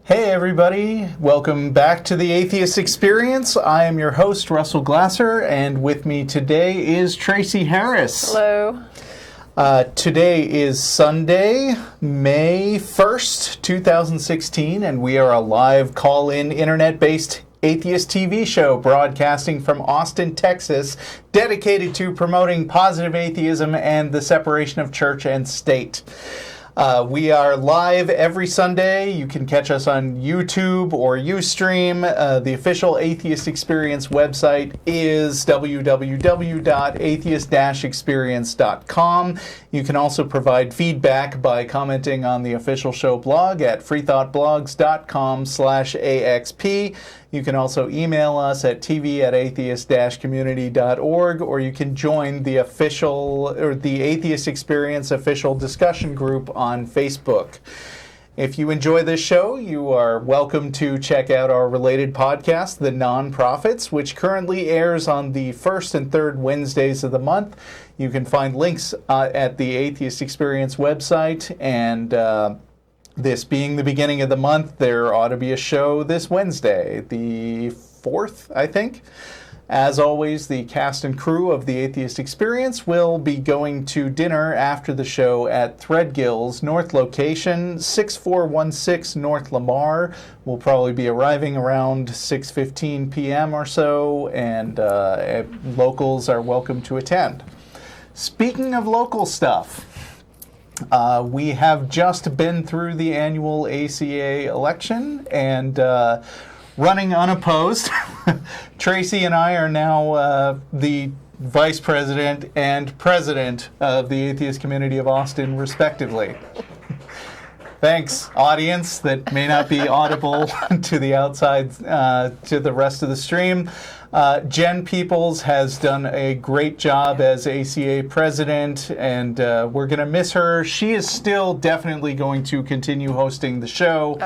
Hey everybody, welcome back to the Atheist Experience. I am your host, Russell Glasser, and with me today is Tracie Harris. Hello. Today is Sunday, May 1st, 2016, and we are a live call-in internet-based atheist TV show broadcasting from Austin, Texas, dedicated to promoting positive atheism and the separation of church and state. We are live every Sunday. You can catch us on YouTube or Ustream. The official Atheist Experience website is www.atheist-experience.com. You can also provide feedback by commenting on the official show blog at freethoughtblogs.com/AXP. You can also email us at tv@atheist-community.org, or you can join the Atheist Experience official discussion group on Facebook. If you enjoy this show, you are welcome to check out our related podcast, The Nonprofits, which currently airs on the first and third Wednesdays of the month. You can find links at the Atheist Experience website, and this being the beginning of the month, there ought to be a show this Wednesday, the 4th, I think. As always, the cast and crew of the Atheist Experience will be going to dinner after the show at Threadgill's North location, 6416 North Lamar. We'll probably be arriving around 6:15 p.m. or so, and locals are welcome to attend. Speaking of local stuff, we have just been through the annual ACA election and running unopposed. Tracie and I are now the vice president and president of the atheist community of Austin, respectively. Thanks, audience that may not be audible to the outside, to the rest of the stream. Jen Peoples has done a great job as ACA president, and we're going to miss her. She is still definitely going to continue hosting the show,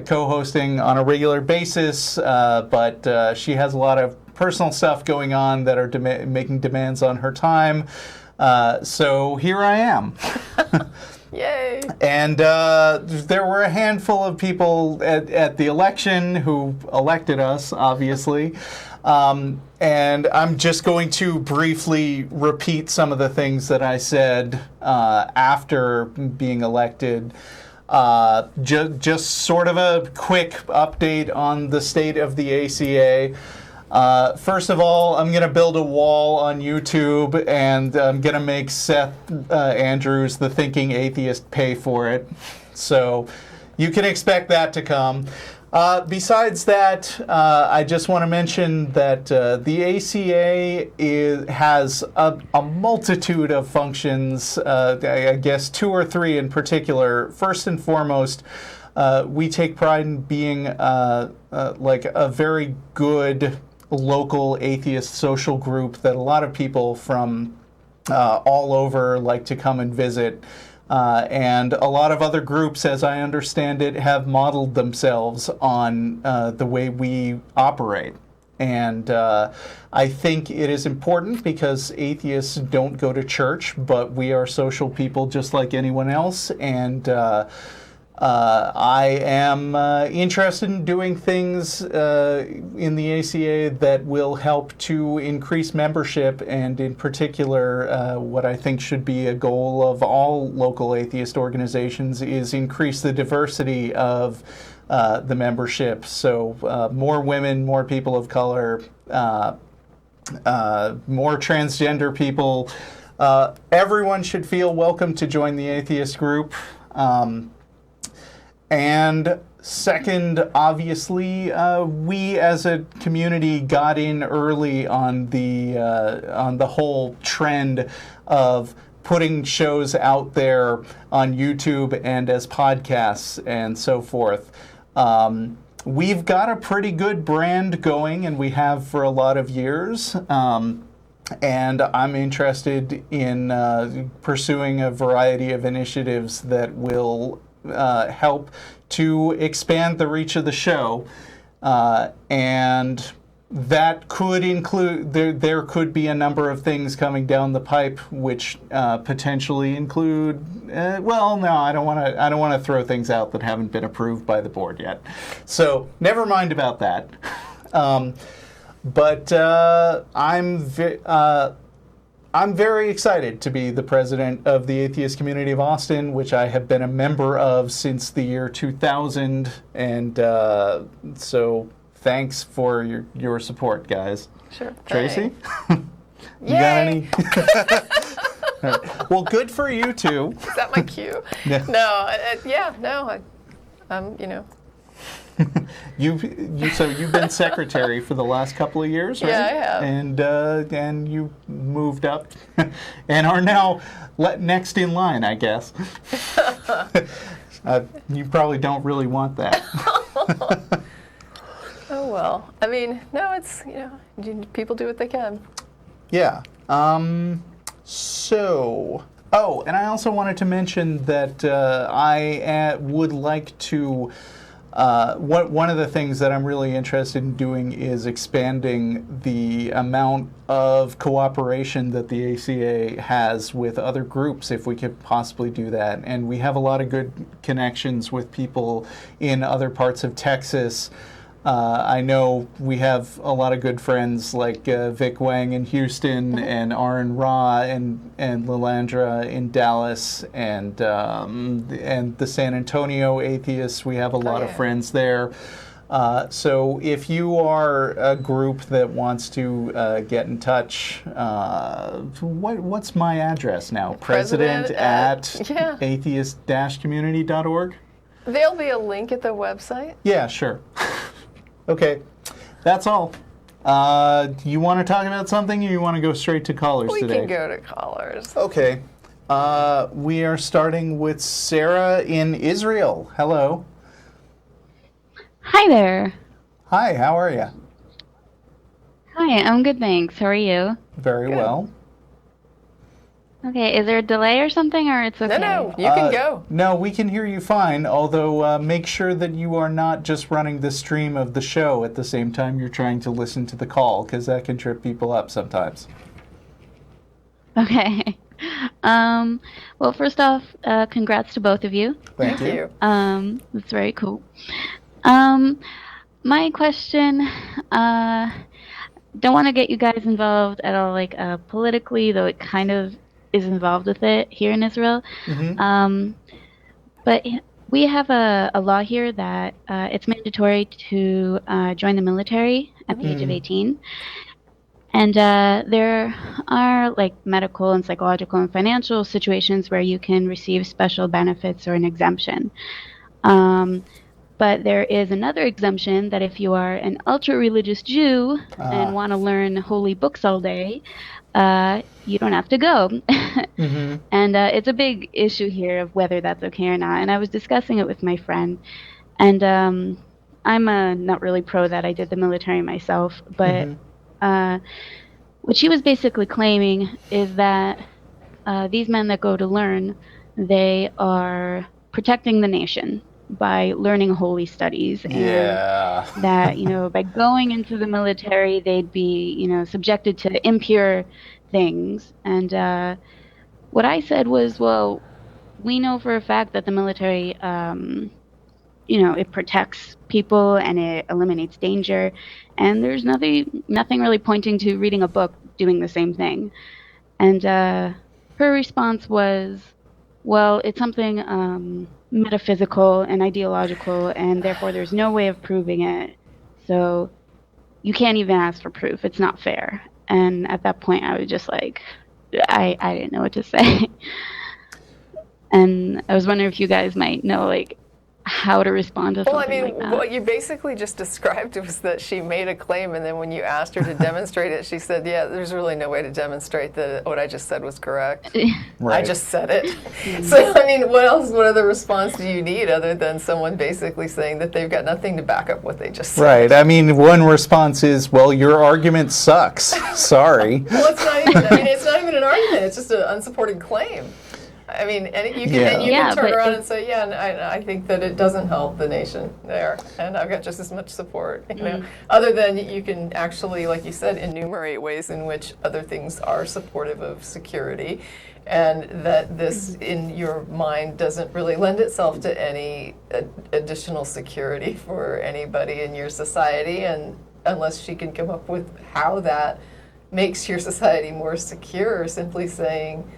co-hosting on a regular basis, but she has a lot of personal stuff going on that are making demands on her time. So here I am. Yay! And there were a handful of people at the election who elected us, obviously. And I'm just going to briefly repeat some of the things that I said after being elected. Just sort of a quick update on the state of the ACA. First of all, I'm going to build a wall on YouTube, and I'm going to make Seth Andrews, the thinking atheist, pay for it. So you can expect that to come. Besides that, I just want to mention that the ACA has a multitude of functions, I guess 2 or 3 in particular. First and foremost, we take pride in being like a very good local atheist social group that a lot of people from all over like to come and visit. And a lot of other groups, as I understand it, have modeled themselves on the way we operate. And I think it is important because atheists don't go to church, but we are social people just like anyone else. And I am interested in doing things in the ACA that will help to increase membership, and in particular, what I think should be a goal of all local atheist organizations is increase the diversity of the membership. So more women, more people of color, more transgender people. Everyone should feel welcome to join the atheist group. And second, obviously, we as a community got in early on the whole trend of putting shows out there on YouTube and as podcasts and so forth. We've got a pretty good brand going, and we have for a lot of years. And I'm interested in pursuing a variety of initiatives that will help to expand the reach of the show. And that could include, there could be a number of things coming down the pipe which potentially include, well, no, I don't want to throw things out that haven't been approved by the board yet. So never mind about that. But I'm very excited to be the president of the Atheist Community of Austin, which I have been a member of since the year 2000. And so thanks for your support, guys. Sure. Tracie? Yay! You got any? Well, good for you, too. Is that my cue? Yeah. No, you know. So you've been secretary for the last couple of years, right? Yeah, I have. And you moved up and are now next in line, I guess. You probably don't really want that. Oh, well. I mean, no, it's, people do what they can. Yeah. So, and I also wanted to mention that I would like to, one of the things that I'm really interested in doing is expanding the amount of cooperation that the ACA has with other groups, if we could possibly do that. And we have a lot of good connections with people in other parts of Texas. I know we have a lot of good friends like Vic Wang in Houston and Aaron Ra and Lilandra in Dallas and the San Antonio Atheists. We have a lot of friends there. So if you are a group that wants to get in touch, what's my address now? President at atheist-community.org? There'll be a link at the website. Yeah, sure. Okay, that's all. You want to talk about something, or you want to go straight to callers today? We can go to callers. Okay. We are starting with Sara in Israel. Hello. Hi there. Hi, how are you? Hi, I'm good, thanks. How are you? Very well. Okay, is there a delay or something, or it's okay? No, you can go. No, we can hear you fine, although make sure that you are not just running the stream of the show at the same time you're trying to listen to the call, because that can trip people up sometimes. Okay. Well, first off, congrats to both of you. Thank you. That's very cool. My question, don't want to get you guys involved at all, like, politically, though it kind of is involved with it here in Israel. Mm-hmm. But we have a law here that it's mandatory to join the military at the age of 18. And there are like medical and psychological and financial situations where you can receive special benefits or an exemption. But there is another exemption that if you are an ultra-religious Jew and want to learn holy books all day, you don't have to go. Mm-hmm. And it's a big issue here of whether that's okay or not. And I was discussing it with my friend. And I'm not really pro that. I did the military myself. But what she was basically claiming is that these men that go to learn, they are protecting the nation by learning holy studies, and that, by going into the military, they'd be, subjected to impure things. And what I said was, well, we know for a fact that the military, it protects people and it eliminates danger, and there's nothing really pointing to reading a book doing the same thing. And her response was, well, it's something metaphysical and ideological, and therefore there's no way of proving it. So you can't even ask for proof. It's not fair. And at that point, I was just like, I didn't know what to say. And I was wondering if you guys might know, like, how to respond to something like that. What you basically just described was that she made a claim, and then when you asked her to demonstrate it, she said, yeah, there's really no way to demonstrate that what I just said was correct. Right. I just said it. So, what other response do you need other than someone basically saying that they've got nothing to back up what they just said? Right. One response is, well, your argument sucks. Sorry. Well, it's not even an argument. It's just an unsupported claim. I mean, and you can turn but around and say, yeah, and I think that it doesn't help the nation there, and I've got just as much support. You know, other than you can actually, like you said, enumerate ways in which other things are supportive of security, and that this, in your mind, doesn't really lend itself to any additional security for anybody in your society, and unless she can come up with how that makes your society more secure, simply saying,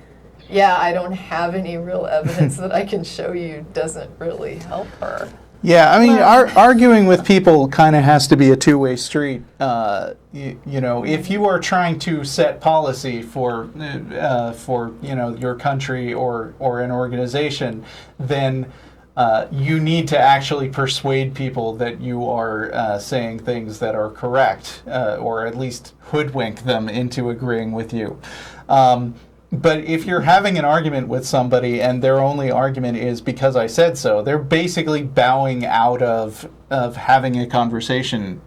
yeah, I don't have any real evidence that I can show you, doesn't really help her. Yeah, I mean, arguing with people kind of has to be a two-way street. You know, if you are trying to set policy for your country or an organization, then you need to actually persuade people that you are saying things that are correct, or at least hoodwink them into agreeing with you. But if you're having an argument with somebody and their only argument is because I said so, they're basically bowing out of having a conversation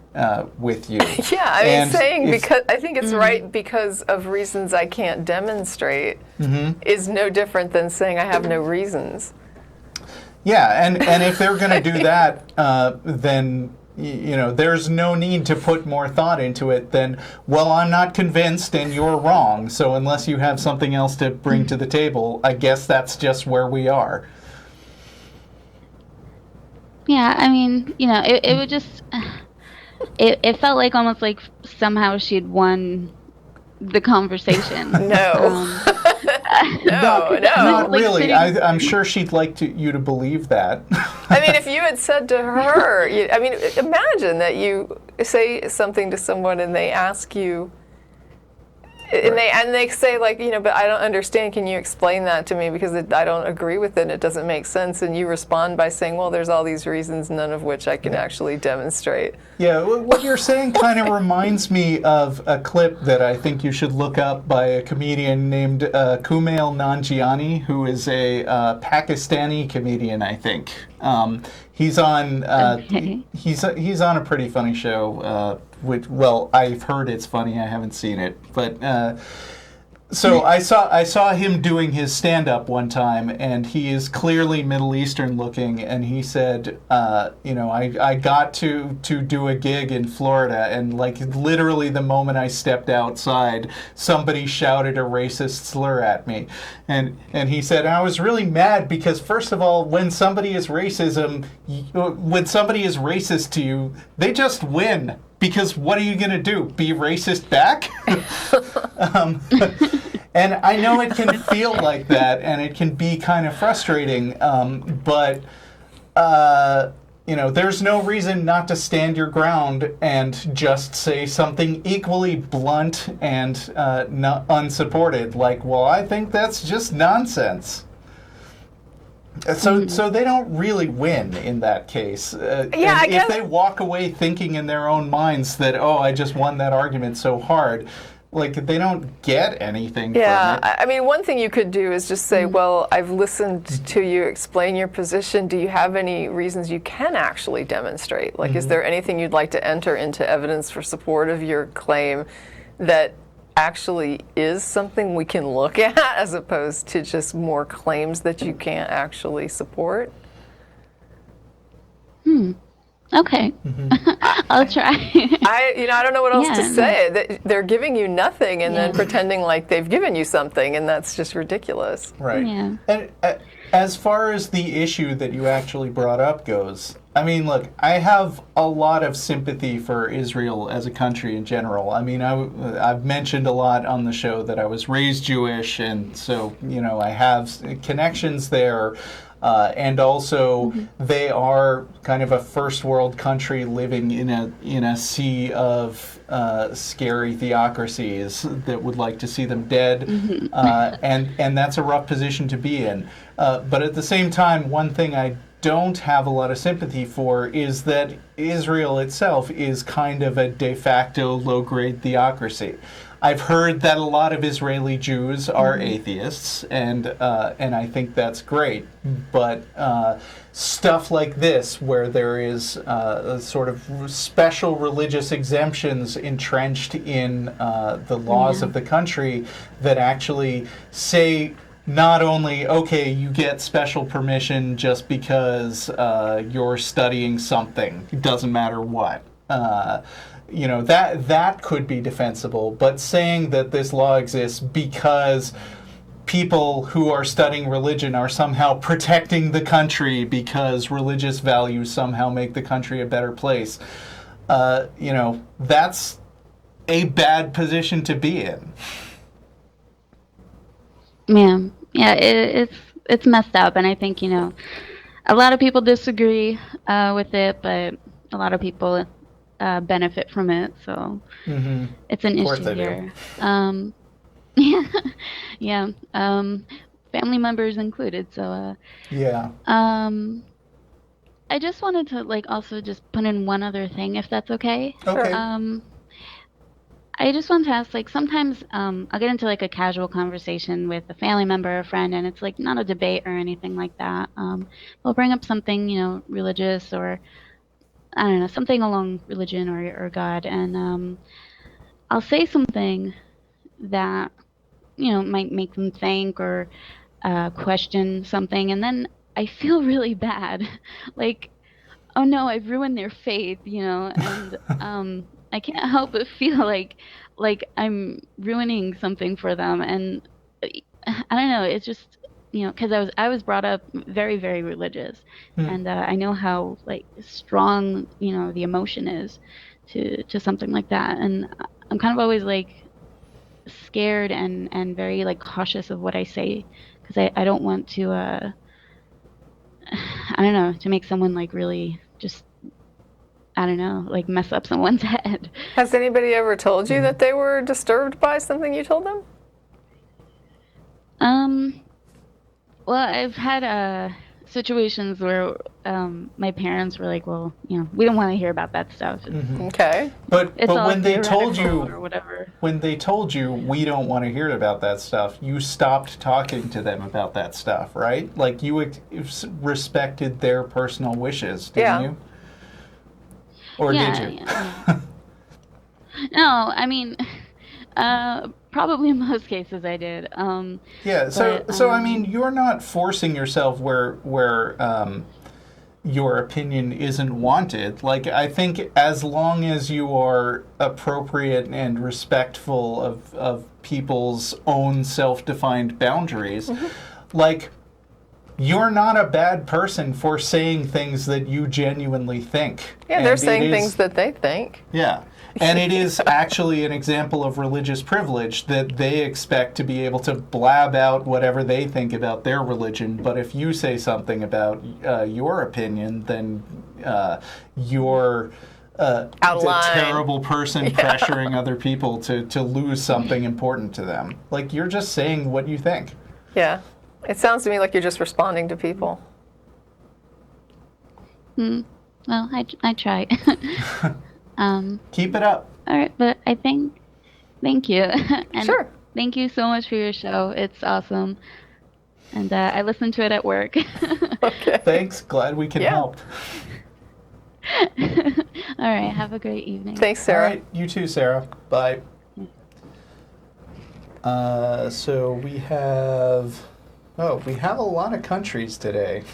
with you. Yeah, I mean, saying because I think it's right because of reasons I can't demonstrate is no different than saying I have no reasons. Yeah, and if they're going to do that, then you know, there's no need to put more thought into it than, well, I'm not convinced and you're wrong, so unless you have something else to bring to the table, I guess that's just where we are. Yeah, I mean, you know, it would just, it felt like almost like somehow she'd won the conversation. No. No. Not really. I'm sure she'd like you to believe that. I mean, if you had said to her, I mean, imagine that you say something to someone and they ask you, and they say, like, you know, but I don't understand, can you explain that to me, because I don't agree with it and it doesn't make sense, and you respond by saying, well, there's all these reasons, none of which I can actually demonstrate. Yeah, what you're saying kind of reminds me of a clip that I think you should look up by a comedian named Kumail Nanjiani, who is a Pakistani comedian, I think. He's on he's on a pretty funny show. Well, I've heard it's funny. I haven't seen it, but so I saw him doing his stand-up one time, and he is clearly Middle Eastern looking, and he said, you know, I got to do a gig in Florida, and like literally the moment I stepped outside, somebody shouted a racist slur at me, and he said, I was really mad because, first of all, when somebody is racist to you, they just win. Because what are you going to do? Be racist back? And I know it can feel like that, and it can be kind of frustrating, but you know, there's no reason not to stand your ground and just say something equally blunt and not unsupported, like, well, I think that's just nonsense. So they don't really win in that case. I guess if they walk away thinking in their own minds that, oh, I just won that argument so hard, like, they don't get anything from it. I mean, one thing you could do is just say, well, I've listened to you explain your position. Do you have any reasons you can actually demonstrate? Like, is there anything you'd like to enter into evidence for support of your claim that actually is something we can look at, as opposed to just more claims that you can't actually support? Okay. I'll try. I don't know what else to say. They're giving you nothing and then pretending like they've given you something, and that's just ridiculous. Right. Yeah. And as far as the issue that you actually brought up goes, I mean, look, I have a lot of sympathy for Israel as a country in general. I mean, I've mentioned a lot on the show that I was raised Jewish, and so, you know, I have connections there. And also, they are kind of a first world country living in a sea of scary theocracies that would like to see them dead, and that's a rough position to be in. But at the same time, one thing I don't have a lot of sympathy for is that Israel itself is kind of a de facto low-grade theocracy. I've heard that a lot of Israeli Jews are atheists, and I think that's great. But stuff like this, where there is a sort of special religious exemptions entrenched in the laws of the country that actually say not only, okay, you get special permission just because you're studying something, it doesn't matter what. That could be defensible, but saying that this law exists because people who are studying religion are somehow protecting the country because religious values somehow make the country a better place, that's a bad position to be in. Yeah, it's messed up, and I think a lot of people disagree with it, but a lot of people benefit from it, so it's an issue here. Yeah, family members included. So yeah. I just wanted to also just put in one other thing, if that's okay. Okay. I just wanted to ask, sometimes I'll get into a casual conversation with a family member or a friend, and it's not a debate or anything like that. We'll bring up something, religious, or I don't know, something along religion or God, and I'll say something that might make them think or question something, and then I feel really bad, oh no, I've ruined their faith, and I can't help but feel like I'm ruining something for them, and I don't know, it's just because I was brought up very, very religious, and I know how strong the emotion is to something like that, and I'm kind of always scared and very cautious of what I say, because I don't want to I don't know, to make someone really just I don't know, mess up someone's head. Has anybody ever told you that they were disturbed by something you told them? Well, I've had situations where my parents were well, we don't want to hear about that stuff. Okay. But when they told you, or whatever. when they told you we don't want to hear about that stuff, you stopped talking to them about that stuff, right? You respected their personal wishes, didn't you? Or did you? Yeah. No, I mean, probably in most cases I did. So I mean, you're not forcing yourself where your opinion isn't wanted. I think as long as you are appropriate and respectful of people's own self-defined boundaries, you're not a bad person for saying things that you genuinely think. Yeah, they're saying things that they think. Yeah. And it is actually an example of religious privilege that they expect to be able to blab out whatever they think about their religion. But if you say something about your opinion, then you're a terrible person pressuring other people to lose something important to them. You're just saying what you think. Yeah. It sounds to me like you're just responding to people. Well, I try. Keep it up. All right, but I think, thank you. And sure. Thank you so much for your show. It's awesome. And I listen to it at work. Okay. Thanks. Glad we can help. All right. Have a great evening. Thanks, Sarah. All right. You too, Sarah. Bye. So we have a lot of countries today.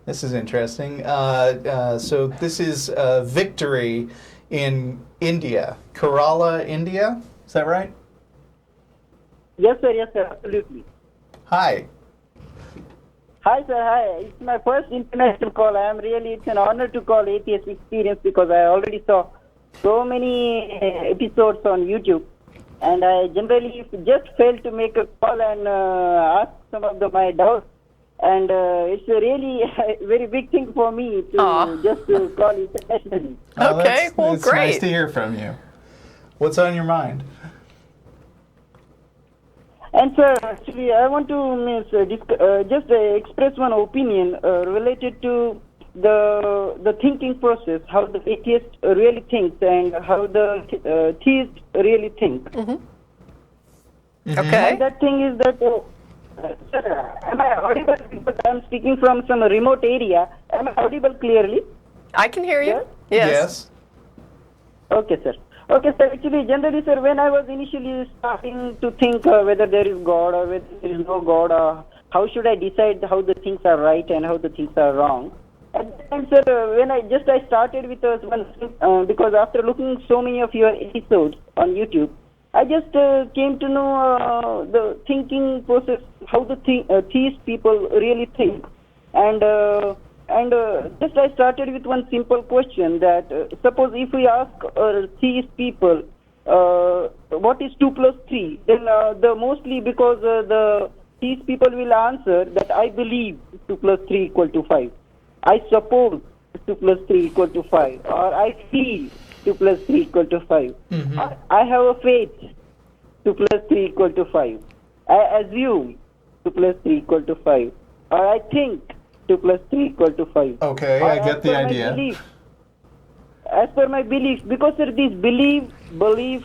This is interesting. So this is Victory in India. Kerala, India? Is that right? Yes, sir, absolutely. Hi. Hi, sir, hi. It's my first international call. It's an honor to call Atheist Experience because I already saw so many episodes on YouTube. And I generally just failed to make a call and ask some of my doubts. And it's a really very big thing for me to just call internationally. Okay, well, it's great. Nice to hear from you. What's on your mind? And sir, actually, I want to just express one opinion related to the thinking process, how the atheist really thinks and how the theist really think. Okay. And that thing is that, sir, am I audible? Because I'm speaking from some remote area. Am I audible clearly? I can hear you. Yes? Yes. Okay, sir. Okay, sir. Actually, generally, sir, when I was initially starting to think whether there is God or whether there is no God, how should I decide how the things are right and how the things are wrong? At the time, sir, when I started with one, because after looking so many of your episodes on YouTube, I just came to know the thinking process, how the theist people really think, and just I started with one simple question that suppose if we ask theist people what is 2 plus 3, then the mostly because the theist people will answer that I believe 2 plus 3 equal to 5. I suppose 2 plus 3 equal to 5, or I feel 2 plus 3 equal to 5. Mm-hmm. I have a faith 2 plus 3 equal to 5. I assume 2 plus 3 equal to 5, or I think 2 plus 3 equal to 5. Okay, or I get the idea. As per my belief, because sir, these belief,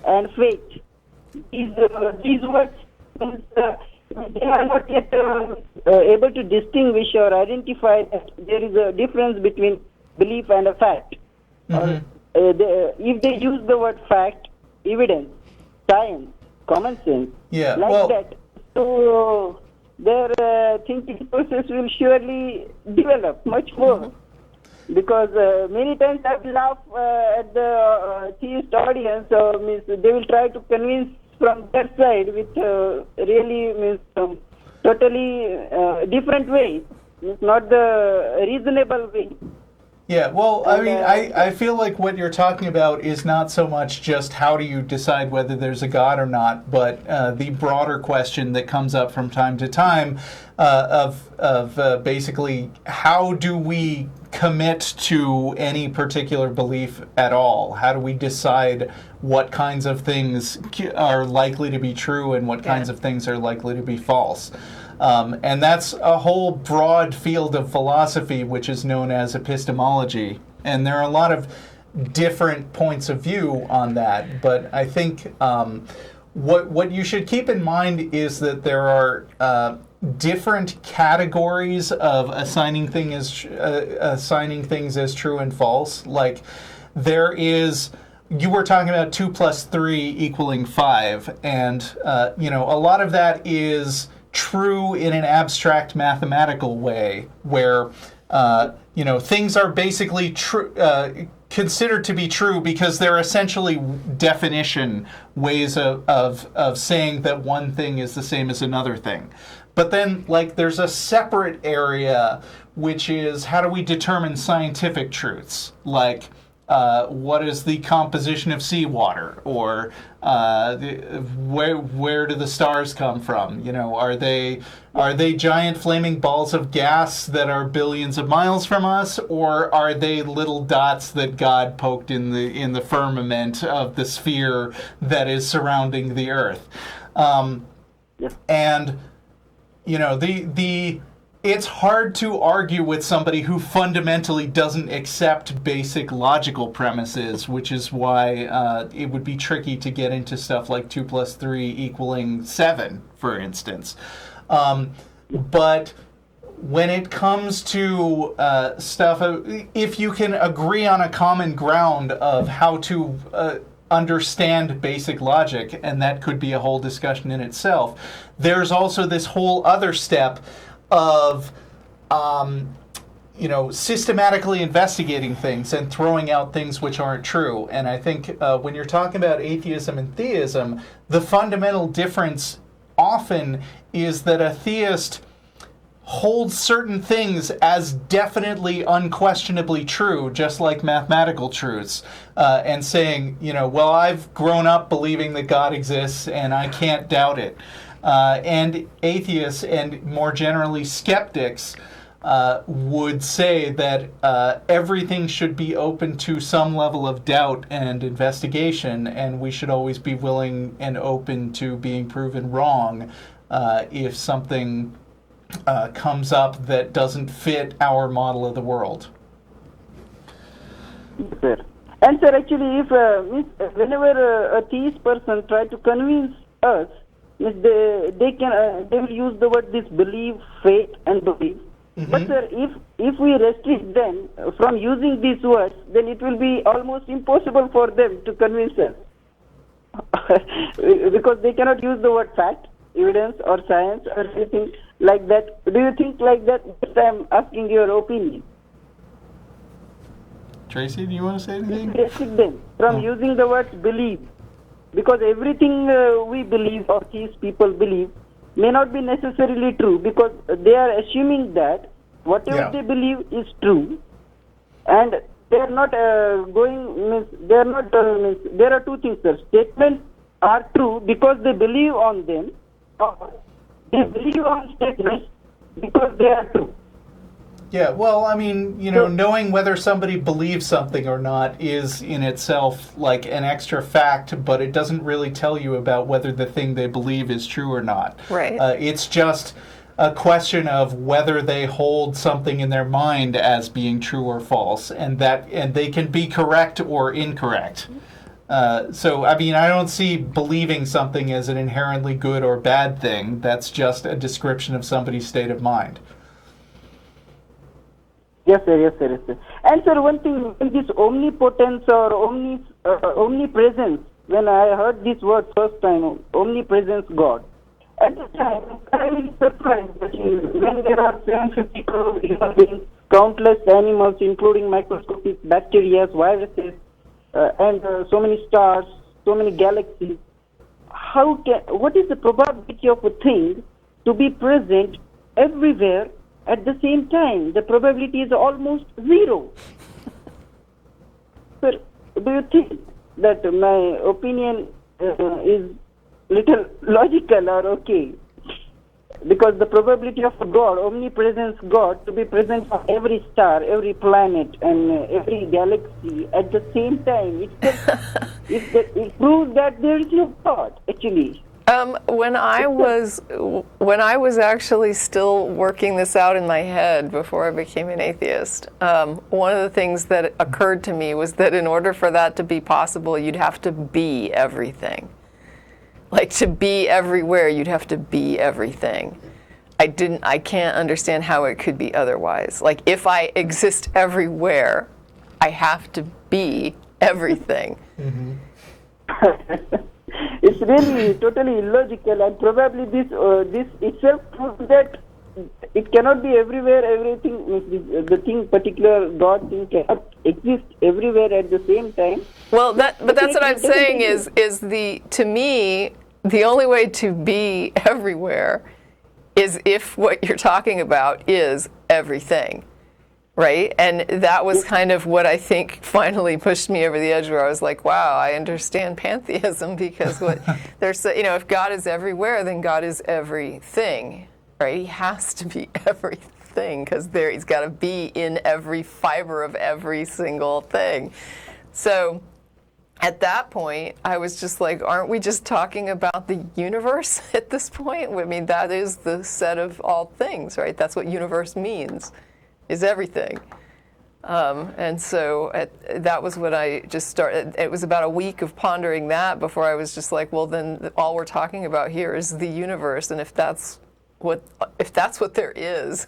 and faith, these words, they are not yet able to distinguish or identify that there is a difference between belief and a fact. Mm-hmm. If they use the word fact, evidence, science, common sense, that, so their thinking process will surely develop much more. Because many times I laugh at the theist audience, means they will try to convince from their side with really means totally different way. It's not the reasonable way. Yeah, well, I mean, I feel like what you're talking about is not so much just how do you decide whether there's a God or not, but the broader question that comes up from time to time of basically how do we commit to any particular belief at all? How do we decide what kinds of things are likely to be true and what kinds of things are likely to be false? And that's a whole broad field of philosophy which is known as epistemology. And there are a lot of different points of view on that. But I think what you should keep in mind is that there are different categories of assigning things as true and false. Like there is... You were talking about 2 plus 3 equaling 5. And, a lot of that is true in an abstract mathematical way where things are basically considered to be true because they're essentially definition ways of saying that one thing is the same as another thing. But then there's a separate area which is how do we determine scientific truths, like what is the composition of seawater, or where do the stars come from? Are they giant flaming balls of gas that are billions of miles from us, or are they little dots that God poked in the firmament of the sphere that is surrounding the Earth? And it's hard to argue with somebody who fundamentally doesn't accept basic logical premises, which is why it would be tricky to get into stuff like 2 plus 3 equaling 7, for instance. But when it comes to stuff, if you can agree on a common ground of how to understand basic logic, and that could be a whole discussion in itself, there's also this whole other step of systematically investigating things and throwing out things which aren't true. And I think when you're talking about atheism and theism, the fundamental difference often is that a theist holds certain things as definitely unquestionably true, just like mathematical truths, and saying, well, I've grown up believing that God exists and I can't doubt it. And atheists and more generally skeptics would say that everything should be open to some level of doubt and investigation, and we should always be willing and open to being proven wrong if something comes up that doesn't fit our model of the world. Sir. And sir, actually, if whenever a theist person try to convince us, they will use the word disbelief, faith, and belief. But sir, if we restrict them from using these words, then it will be almost impossible for them to convince us. Because they cannot use the word fact, evidence, or science, or anything like that. Do you think like that? But I'm asking your opinion. Tracie, do you want to say anything? Restrict them from using the words believe. Because everything we believe, or these people believe, may not be necessarily true, because they are assuming that whatever they believe is true, and they are not there are two things, sir. Statements are true because they believe on them, or they believe on statements because they are true. Yeah, well, I mean, knowing whether somebody believes something or not is in itself like an extra fact, but it doesn't really tell you about whether the thing they believe is true or not. Right. It's just a question of whether they hold something in their mind as being true or false, and they can be correct or incorrect. So, I mean, I don't see believing something as an inherently good or bad thing. That's just a description of somebody's state of mind. Yes, sir. And sir, one thing, this omnipotence or omnipresence, when I heard this word first time, omnipresence God, at the time, I was surprised that when there are 750 crore human beings, countless animals, including microscopic bacteria, viruses, and so many stars, so many galaxies, what is the probability of a thing to be present everywhere at the same time? The probability is almost zero. Sir, do you think that my opinion is little logical or okay? Because the probability of a God, omnipresence God, to be present on every star, every planet, and every galaxy at the same time, it proves that there is no God, actually. When I was actually still working this out in my head before I became an atheist, one of the things that occurred to me was that in order for that to be possible, you'd have to be everything. Like, to be everywhere, you'd have to be everything. I can't understand how it could be otherwise. Like, if I exist everywhere, I have to be everything. Mm-hmm. It's really totally illogical, and probably this itself proves that it cannot be everywhere. Everything, the thing, particular God thing, cannot exist everywhere at the same time. Well, but that's what I'm saying is to me, the only way to be everywhere is if what you're talking about is everything. Right? And that was kind of what I think finally pushed me over the edge, where I was like, wow, I understand pantheism, because if God is everywhere, then God is everything, right? He has to be everything, because he's got to be in every fiber of every single thing. So at that point, I was just like, aren't we just talking about the universe at this point? I mean, that is the set of all things, right? That's what universe means. Is everything. And so that was what I just started. It was about a week of pondering that before I was just like, well, then all we're talking about here is the universe, and if that's what there is,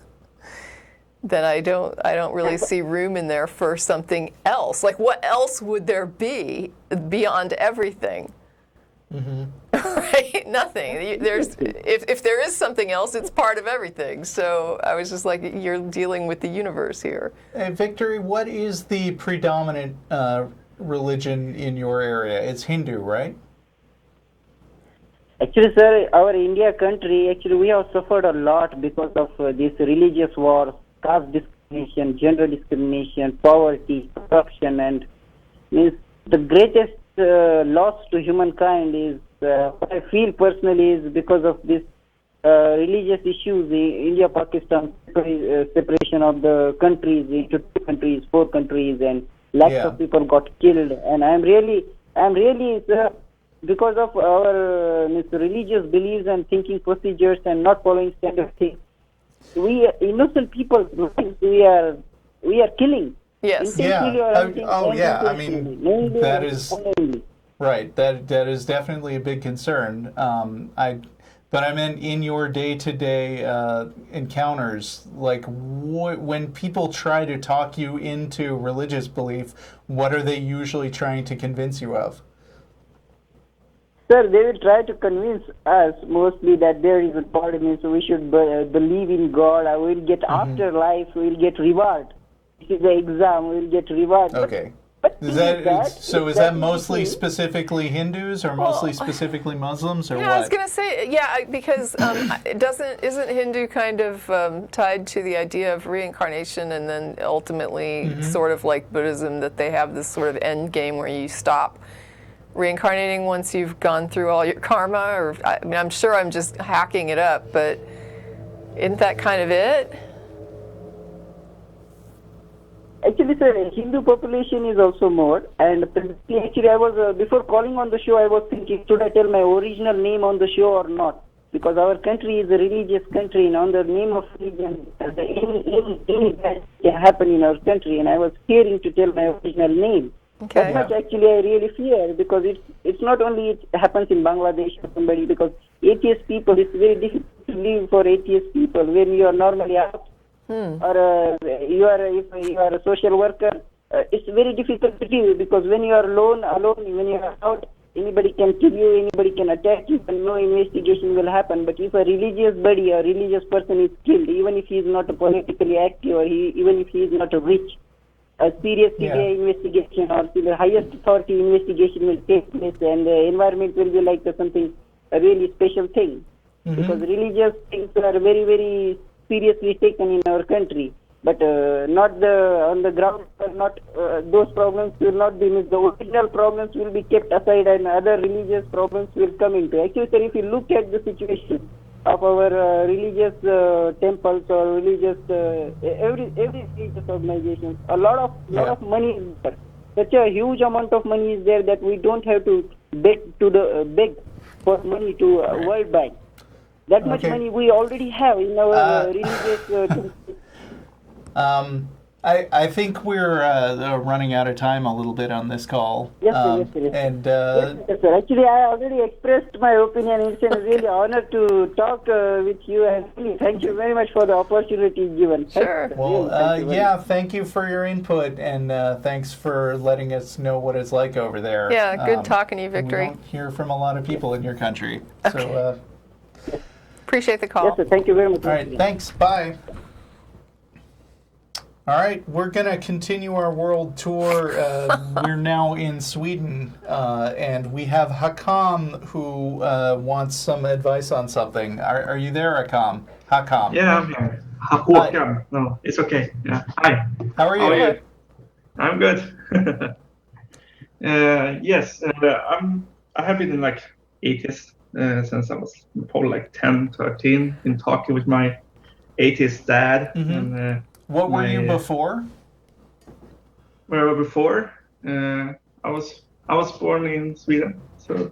then I don't really see room in there for something else. Like, what else would there be beyond everything? Mm-hmm. Right? Nothing. If there is something else, it's part of everything. So I was just like, you're dealing with the universe here. Hey, Victory, what is the predominant religion in your area? It's Hindu, right? Actually, sir, our India country, actually, we have suffered a lot because of this religious wars, caste discrimination, gender discrimination, poverty, corruption, and means the greatest loss to humankind is, what I feel personally, is because of this religious issues, the India-Pakistan separation of the countries into 2 countries, 4 countries, and lakhs of people got killed. And I'm really, because of our religious beliefs and thinking procedures and not following standard things, we innocent people, we are killing. Yes. Yeah. Yeah. I mean, that is right. That is definitely a big concern. But I meant in your day-to-day encounters, like when people try to talk you into religious belief, what are they usually trying to convince you of? Sir, they will try to convince us mostly that there is a God, means we should believe in God, we'll get afterlife, we'll get reward. This is the exam, we'll get reward. Okay. But Is that mostly specifically Hindus or mostly specifically Muslims or what? I was going to say, because isn't Hindu kind of tied to the idea of reincarnation, and then ultimately sort of like Buddhism, that they have this sort of end game where you stop reincarnating once you've gone through all your karma? Or I mean, I'm sure I'm just hacking it up, but isn't that kind of it? Actually, sir, Hindu population is also more. And actually, I was before calling on the show, I was thinking, should I tell my original name on the show or not? Because our country is a religious country, and on the name of religion, any bad can happen in our country. And I was fearing to tell my original name. Okay. That much actually I really fear, because it's not only it happens in Bangladesh or somebody, because atheist people, it's very difficult to live for atheist people when you are normally out. Or if you are a social worker, it's very difficult to live, because when you are alone, when you are out, anybody can kill you, anybody can attack you, and no investigation will happen. But if a religious buddy or religious person is killed, even if he is not politically active, or even if he is not rich, a serious CBI investigation or the highest authority investigation will take place, and the environment will be like something, a really special thing. Because religious things are very, very seriously taken in our country, but not on the ground. Not those problems will not be missed. The original problems will be kept aside, and other religious problems will come into. Actually, sir, if you look at the situation of our religious temples or religious every religious organizations, a lot of money is there. Such a huge amount of money is there that we don't have to beg for money to World Bank. That much money we already have in our religious. I think we're running out of time a little bit on this call. Yes, sir. And yes, sir. Actually, I already expressed my opinion. It's a really honor to talk with you, and really thank you very much for the opportunity given. Sure. Well, thank you for your input, and thanks for letting us know what it's like over there. Yeah, good talking to you, Victory. We don't hear from a lot of people in your country. Okay. So, appreciate the call. Yes, sir. Thank you very much. All right, thanks. Bye. All right, we're going to continue our world tour. We're now in Sweden, and we have Hakam who wants some advice on something. Are you there, Hakam? Yeah, I'm here. Hakam. No, it's okay. Yeah. Hi. How are you? I'm good. Yes, I have been like atheist since I was probably like 10, 13, in talking with my atheist dad. And, what were you before? Where were before? I was born in Sweden, so.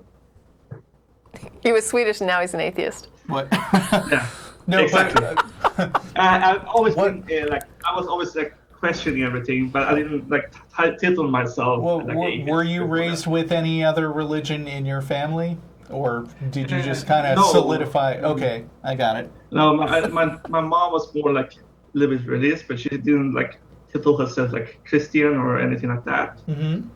He was Swedish, and now he's an atheist. What? Yeah. No, exactly. I've always what? been I was always like questioning everything, but I didn't like title myself. Well, like, were you raised with any other religion in your family, or did you just kind of no. solidify? Okay, I got it. No, my mom was more like a little bit religious, but she didn't like title herself like Christian or anything like that.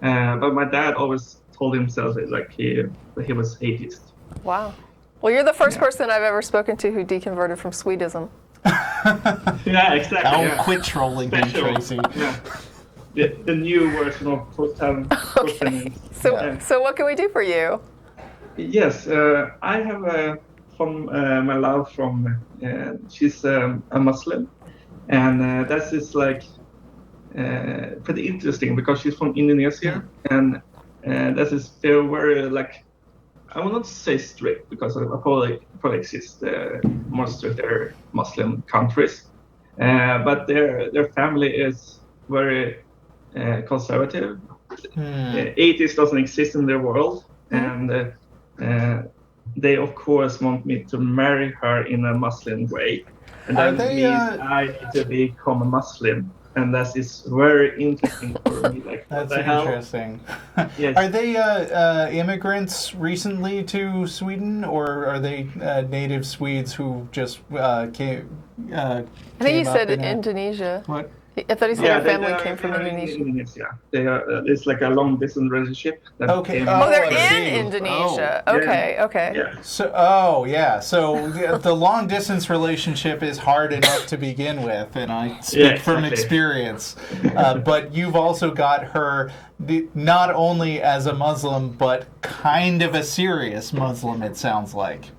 But my dad always told himself that he was atheist. Wow. Well, you're the first person I've ever spoken to who deconverted from Swedism. Yeah, exactly. I'll quit trolling him, Tracie. Yeah. The new version of post-talent. Okay. So what can we do for you? Yes, I have from my love from she's a Muslim, and that is like pretty interesting because she's from Indonesia, and that is very like, I will not say strict because probably exist more stricter Muslim countries, but their family is very conservative. Atheist doesn't exist in their world, and they of course want me to marry her in a Muslim way, and that means I need to become a Muslim. and that is very interesting for me. Like, That's what the hell? interesting. Yes. Are they immigrants recently to Sweden, or are they native Swedes who just came? I think you said Indonesia. What? I thought he said your family came from Indonesia. Indonesia. They are. It's like a long distance relationship. That Okay. came- Oh, they're I see. in Indonesia. Oh. Okay, Yeah. okay. Yeah. So, So the long distance relationship is hard enough to begin with, and I speak from exactly. experience. But you've also got her not only as a Muslim, but kind of a serious Muslim, it sounds like.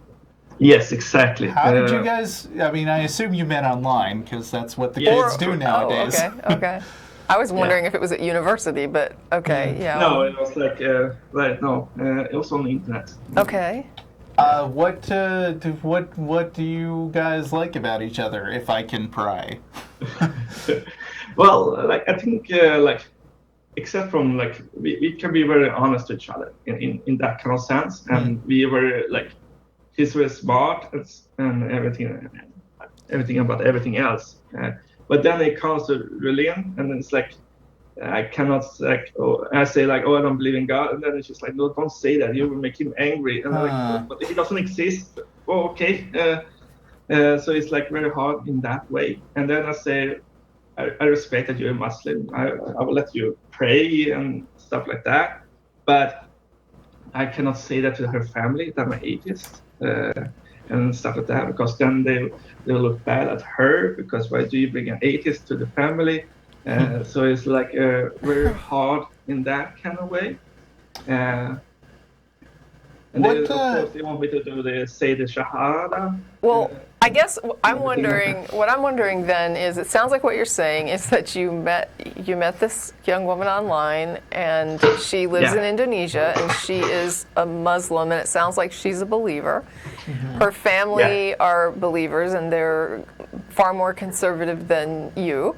Yes, exactly. How did you guys? I mean, I assume you met online because that's what the Yeah. kids do nowadays. Oh, okay. I was wondering if it was at university, but okay, yeah. No, it was like it was on the internet. Okay. What do you guys like about each other, if I can pry? Well, like I think except from like we can be very honest to each other in that kind of sense, and we were like he's very smart and everything about everything else. But then it comes to religion, and it's like I cannot I say I don't believe in God, and then it's just like no, don't say that, you will make him angry, and but he doesn't exist. Oh, okay. So it's like very hard in that way. And then I say I respect that you're a Muslim. I will let you pray and stuff like that, but I cannot say that to her family that I'm an atheist. And stuff like that, because then they'll look bad at her, because why do you bring an atheist to the family? So it's like very hard in that kind of way. And then, of course, they want me to say the Shahada. Well, I guess what I'm wondering then is, it sounds like what you're saying is that you met this young woman online, and she lives in Indonesia, and she is a Muslim, and it sounds like she's a believer. Mm-hmm. Her family are believers, and they're far more conservative than you.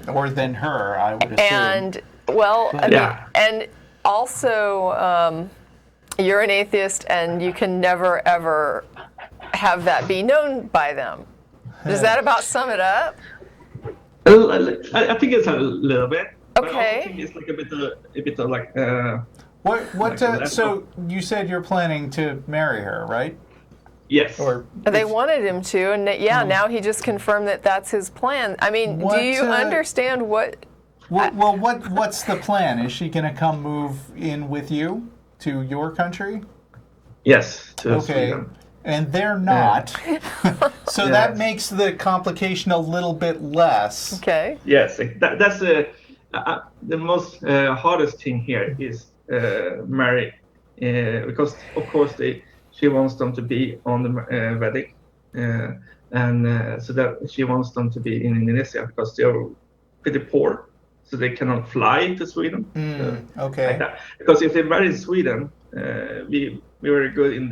Or than her, I would assume. And, well, and also, you're an atheist, and you can never, ever have that be known by them. Does that about sum it up? I think it's a little bit. Okay. I think it's like a bit of like. So you said you're planning to marry her, right? Yes. Or they wanted him to, and now he just confirmed that that's his plan. I mean, do you understand what? Well, what's the plan? Is she going to come move in with you to your country? Yes. To Sweden. And they're not. So that makes the complication a little bit less. Okay. Yes, that's the most hardest thing here is marry, because of course she wants them to be on the wedding, and so that she wants them to be in Indonesia because they're pretty poor, so they cannot fly to Sweden. Okay. Like that. Because if they marry in Sweden, we were good in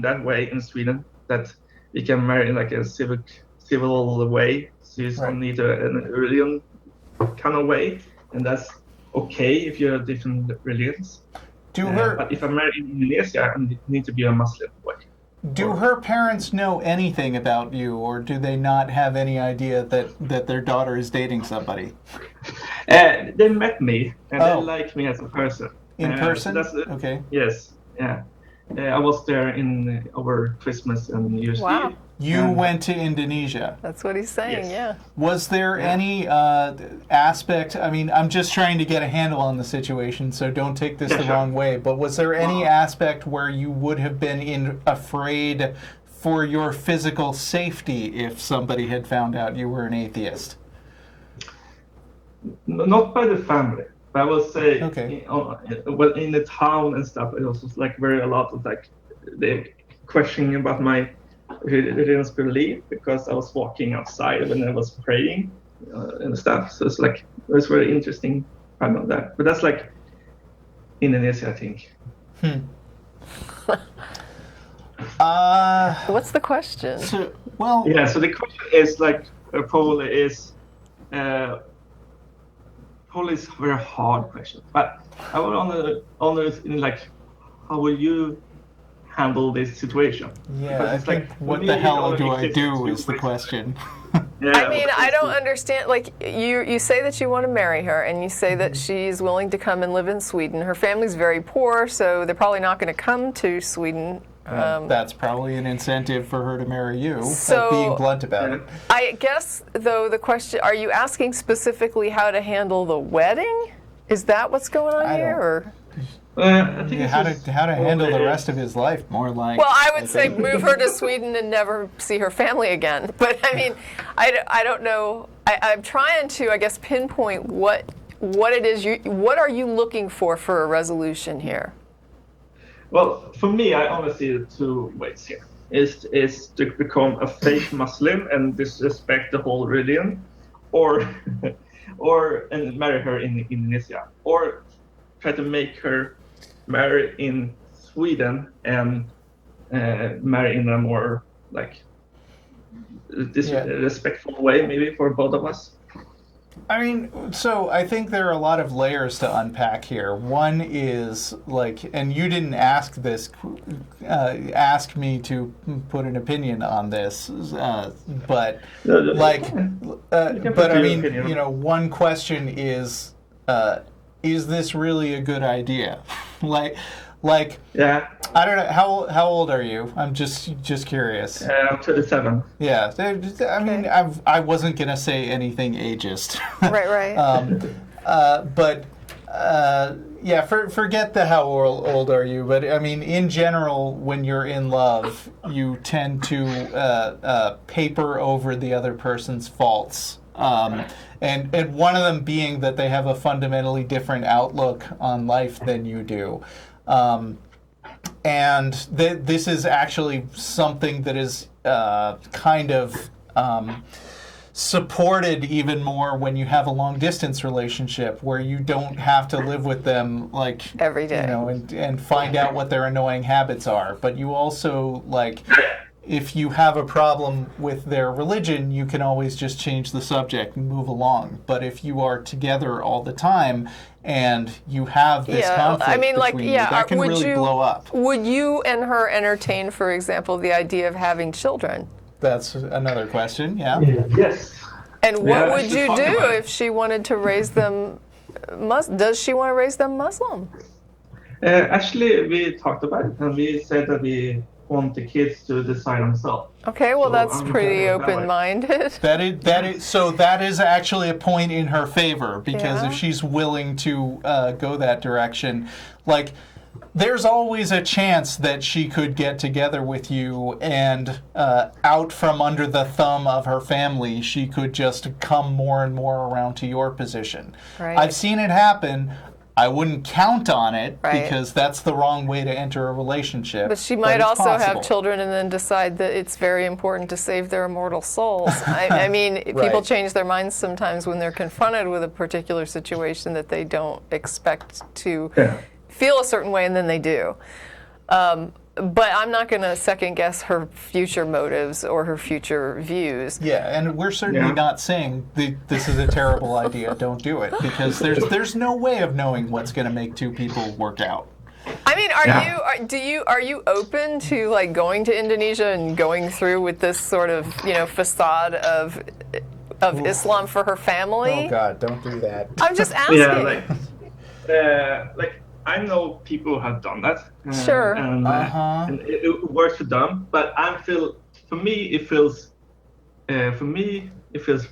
that way in Sweden, that we can marry in like a civil way. So you don't need a religion kind of way, and that's okay if you're different religions. But if I marry in Indonesia, I need to be a Muslim boy. Do her parents know anything about you, or do they not have any idea that their daughter is dating somebody? They met me, and they like me as a person. In person? Okay. Yes. Yeah. I was there over Christmas and New Year's Eve. Wow. You went to Indonesia. That's what he's saying, Yes. Was there any aspect, I mean, I'm just trying to get a handle on the situation, so don't take this the wrong way, but was there any aspect where you would have been afraid for your physical safety if somebody had found out you were an atheist? Not by the family. I will say, in the town and stuff, it was like a lot of like they questioning about my religious belief, because I was walking outside when I was praying and stuff. So it was very interesting part of that. But that's like Indonesia, I think. What's the question? So the question is probably is a very hard question, but I would honor in like, how will you handle this situation? Yeah, I think what the hell do I do is the question. Yeah, I mean, I don't understand. Like, you say that you want to marry her, and you say that she's willing to come and live in Sweden. Her family's very poor, so they're probably not going to come to Sweden. That's probably an incentive for her to marry you, So- being blunt about it. I guess, though, the question, are you asking specifically how to handle the wedding? Is that what's going on I here? don't- Or? I think Yeah, it's how to handle the only- rest of his life, more like... Well, I would say think. move her to Sweden and never see her family again. But I mean, I don't know. I'm trying to, I guess, pinpoint what it is what are you looking for a resolution here? Well, for me, I only see the two ways here. Is to become a fake Muslim and disrespect the whole religion, or and marry her in Indonesia, or try to make her marry in Sweden and marry in a more like respectful way, maybe for both of us. I mean, so I think there are a lot of layers to unpack here. One is like, and you didn't ask me to put an opinion on this, but like, but I mean, you know, one question is this really a good idea? Like, Yeah, I don't know, how old are you? I'm just curious. I'm 27. Yeah, I mean, I wasn't gonna say anything ageist. Right. But yeah, forget the how old are you. But I mean, in general, when you're in love, you tend to paper over the other person's faults. And one of them being that they have a fundamentally different outlook on life than you do. And this is actually something that is kind of supported even more when you have a long distance relationship where you don't have to live with them like Every day. you know, and find out what their annoying habits are. But you also like, if you have a problem with their religion, you can always just change the subject and move along. But if you are together all the time and you have this conflict I mean, like, between you, yeah, that can would really you, blow up. Would you and her entertain, for example, the idea of having children? That's another question, yeah. Yes. And what Yeah, would let's you talk do about it. if she wanted to raise them? Does she want to raise them Muslim? Actually, we talked about it, and we said that we want the kids to decide themselves. Okay, well, So that's I'm pretty okay with that way. open-minded. That is actually a point in her favor, because Yeah. if she's willing to go that direction, like, there's always a chance that she could get together with you and out from under the thumb of her family, she could just come more and more around to your position. Right. I've seen it happen. I wouldn't count on it Right. because that's the wrong way to enter a relationship. But she might it's also possible. have children and then decide that it's very important to save their immortal souls. I mean, people Right. change their minds sometimes when they're confronted with a particular situation that they don't expect to feel a certain way, and then they do. But I'm not going to second guess her future motives or her future views. Yeah, and we're certainly not saying this is a terrible idea, don't do it, because there's no way of knowing what's going to make two people work out. I mean, are you open to like going to Indonesia and going through with this sort of, you know, facade of Islam for her family? Oh God, don't do that. I'm just asking. Yeah, like I know people who have done that. Sure. And it works for them, but for me it feels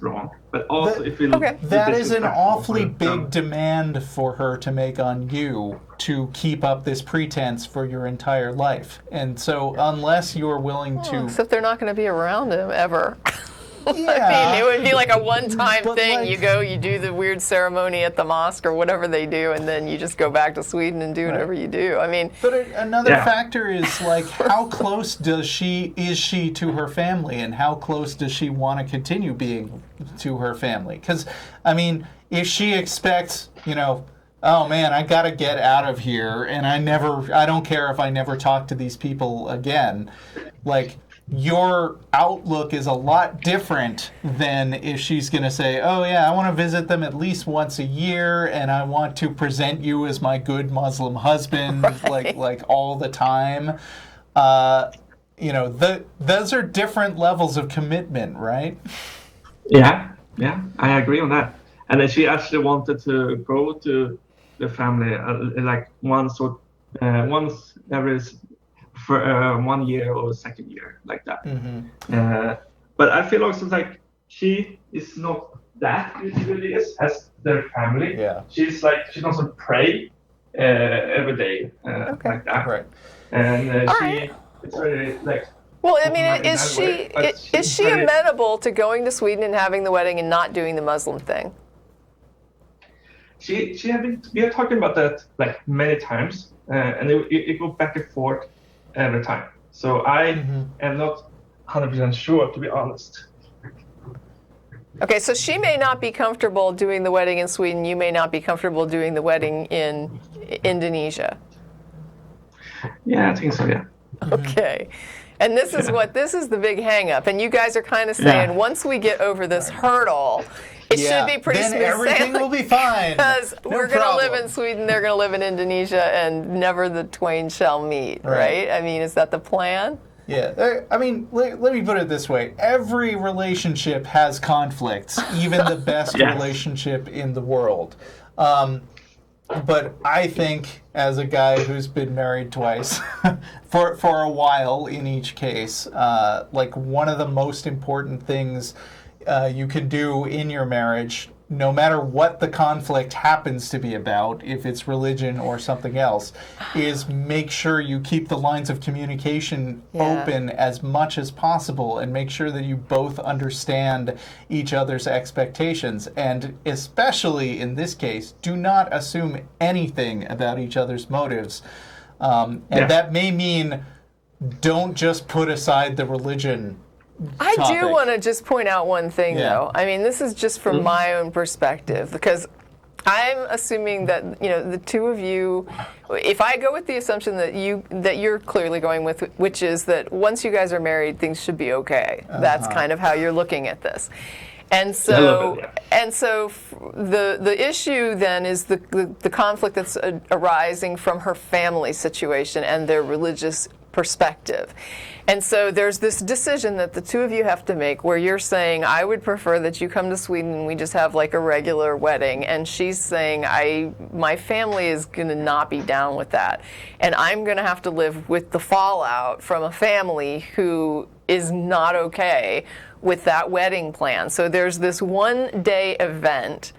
wrong. But also it feels That is an disrespectful awfully for them. big demand for her to make on you to keep up this pretense for your entire life. And so unless you're willing to... Except they're not going to be around him ever. Yeah. I mean, it would be like a one-time But thing. like- You go, you do the weird ceremony at the mosque or whatever they do, and then you just go back to Sweden and do whatever you do. I mean, But another factor is like, how close is she to her family, and how close does she want to continue being to her family? Because, I mean, if she expects, you know, oh man, I got to get out of here, and I don't care if I never talk to these people again, like, your outlook is a lot different than if she's going to say, oh yeah, I want to visit them at least once a year, and I want to present you as my good Muslim husband, like all the time. You know, those are different levels of commitment, right? Yeah, I agree on that. And then she actually wanted to go to the family like once every for 1 year or second year, like that. But I feel also like she is not that religious as their family. Yeah. She doesn't pray every day like that. Right. And right. it's very like. Well, I mean, in is that way, but she very- amenable to going to Sweden and having the wedding and not doing the Muslim thing? We are talking about that like many times, and it goes back and forth every time. So I am not 100% sure, to be honest. Okay, so she may not be comfortable doing the wedding in Sweden. You may not be comfortable doing the wedding in Indonesia. Yeah, I think so. Yeah. Okay. And this is the big hang up. And you guys are kind of saying once we get over this hurdle, it should be pretty then smooth everything sailing. will be fine. Because No we're going to live problem. in Sweden, they're going to live in Indonesia, and never the twain shall meet, right? I mean, is that the plan? Yeah, I mean, let me put it this way. Every relationship has conflicts, even the best relationship in the world. But I think, as a guy who's been married twice, for a while in each case, like one of the most important things you can do in your marriage, no matter what the conflict happens to be about, if it's religion or something else, is make sure you keep the lines of communication open as much as possible and make sure that you both understand each other's expectations. And especially in this case, do not assume anything about each other's motives. And that may mean don't just put aside the religion I do topic. want to just point out one thing, though. I mean, this is just from my own perspective, because I'm assuming that the two of you, if I go with the assumption that you're clearly going with, which is that once you guys are married, things should be okay. That's kind of how you're looking at this. And so, the issue then is the conflict that's arising from her family situation and their religious perspective. And so there's this decision that the two of you have to make where you're saying, I would prefer that you come to Sweden and we just have like a regular wedding. And she's saying, my family is going to not be down with that. And I'm going to have to live with the fallout from a family who is not okay with that wedding plan. So there's this one-day event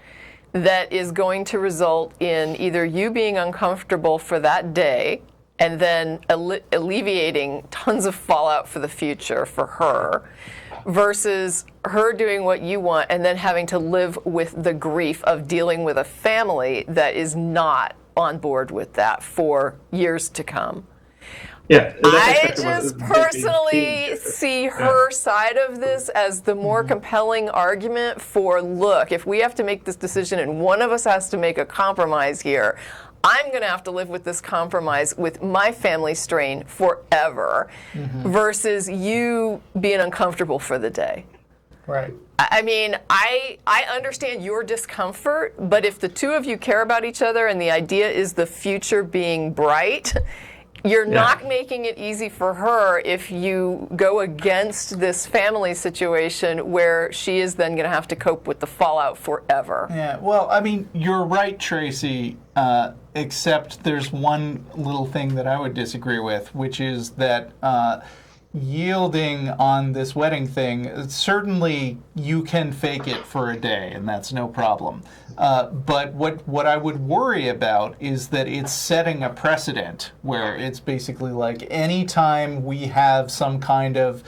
that is going to result in either you being uncomfortable for that day and then alleviating tons of fallout for the future for her, versus her doing what you want and then having to live with the grief of dealing with a family that is not on board with that for years to come. Yeah, I just personally see her side of this as the more compelling argument for, look, if we have to make this decision and one of us has to make a compromise here, I'm going to have to live with this compromise with my family strain forever, versus you being uncomfortable for the day. Right. I mean, I understand your discomfort, but if the two of you care about each other and the idea is the future being bright, you're not making it easy for her if you go against this family situation where she is then going to have to cope with the fallout forever. Yeah, well, I mean, you're right, Tracie, except there's one little thing that I would disagree with, which is that yielding on this wedding thing, certainly you can fake it for a day, and that's no problem. But what I would worry about is that it's setting a precedent where it's basically like anytime we have some kind of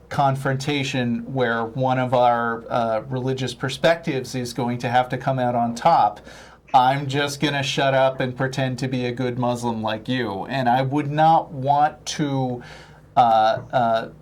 confrontation where one of our religious perspectives is going to have to come out on top, I'm just going to shut up and pretend to be a good Muslim like you. And I would not want to, I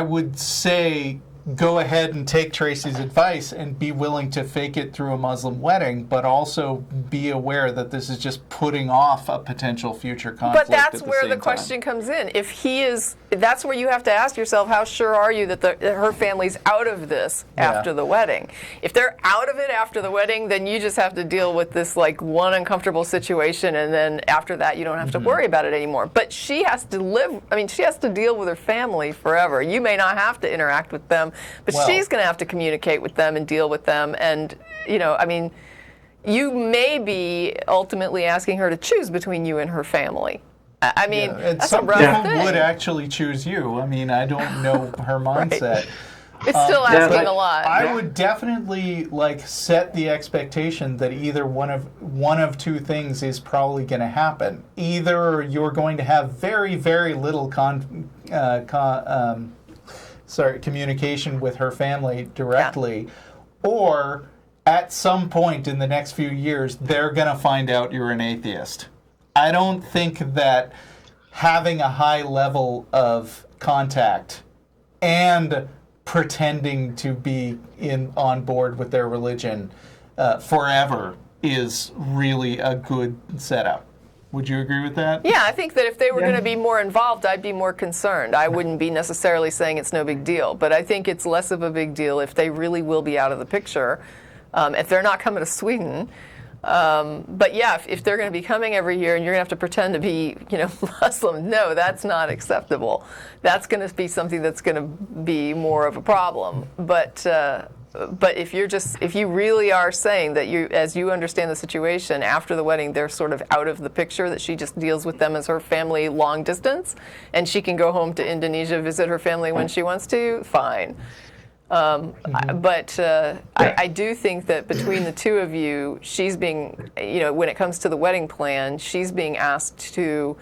would say go ahead and take Tracie's advice and be willing to fake it through a Muslim wedding, but also be aware that this is just putting off a potential future conflict. But that's at where the same question time. comes in. If he is, that's where you have to ask yourself, how sure are you that her family's out of this after the wedding? If they're out of it after the wedding, then you just have to deal with this like one uncomfortable situation, and then after that you don't have to worry about it anymore. But she has to live, she has to deal with her family forever. You may not have to interact with them But Well- she's going to have to communicate with them and deal with them. And, I mean, you may be ultimately asking her to choose between you and her family. I mean, And that's a some rough people thing. would actually choose you. I mean, I don't know her mindset. It's still asking a lot. I would definitely set the expectation that either one of two things is probably going to happen. Either you're going to have very, very little communication with her family directly, or at some point in the next few years, they're going to find out you're an atheist. I don't think that having a high level of contact and pretending to be on board with their religion forever is really a good setup. Would you agree with that? Yeah, I think that if they were going to be more involved, I'd be more concerned. I wouldn't be necessarily saying it's no big deal, but I think it's less of a big deal if they really will be out of the picture, if they're not coming to Sweden. But yeah, if they're going to be coming every year and you're going to have to pretend to be, Muslim, no, that's not acceptable. That's going to be something that's going to be more of a problem. But if you really are saying that as you understand the situation after the wedding, they're sort of out of the picture, that she just deals with them as her family long distance, and she can go home to Indonesia, visit her family when she wants to, fine. But I do think that between the two of you, she's being, when it comes to the wedding plan, she's being asked to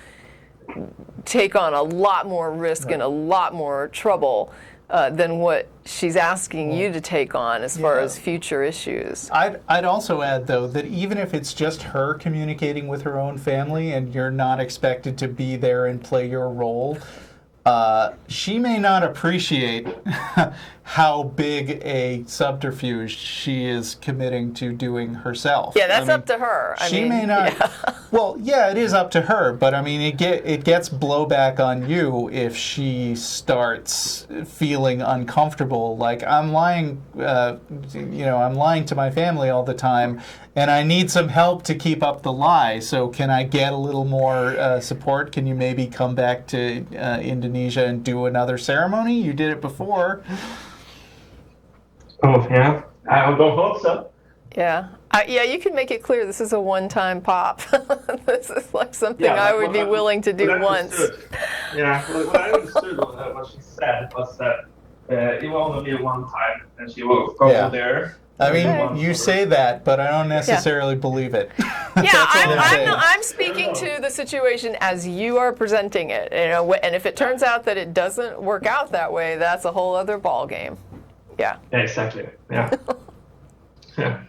take on a lot more risk and a lot more trouble than what she's asking you to take on as far as future issues. I'd also add, though, that even if it's just her communicating with her own family and you're not expected to be there and play your role, she may not appreciate how big a subterfuge she is committing to doing herself. Yeah, that's up to her. She may not. Yeah. Well, yeah, it is up to her, but I mean, it gets blowback on you if she starts feeling uncomfortable. Like, I'm lying, I'm lying to my family all the time, and I need some help to keep up the lie. So, can I get a little more support? Can you maybe come back to Indonesia and do another ceremony? You did it before. Oh, yeah. I don't hope so. Yeah. You can make it clear this is a one-time pop. This is like something I would be willing to do once. Yeah, what I understood what she said was that it will only be one time, and she will go there. I mean, you say that, but I don't necessarily believe it. I'm speaking to the situation as you are presenting it. And if it turns out that it doesn't work out that way, that's a whole other ball game. Yeah. Exactly. Yeah. Yeah.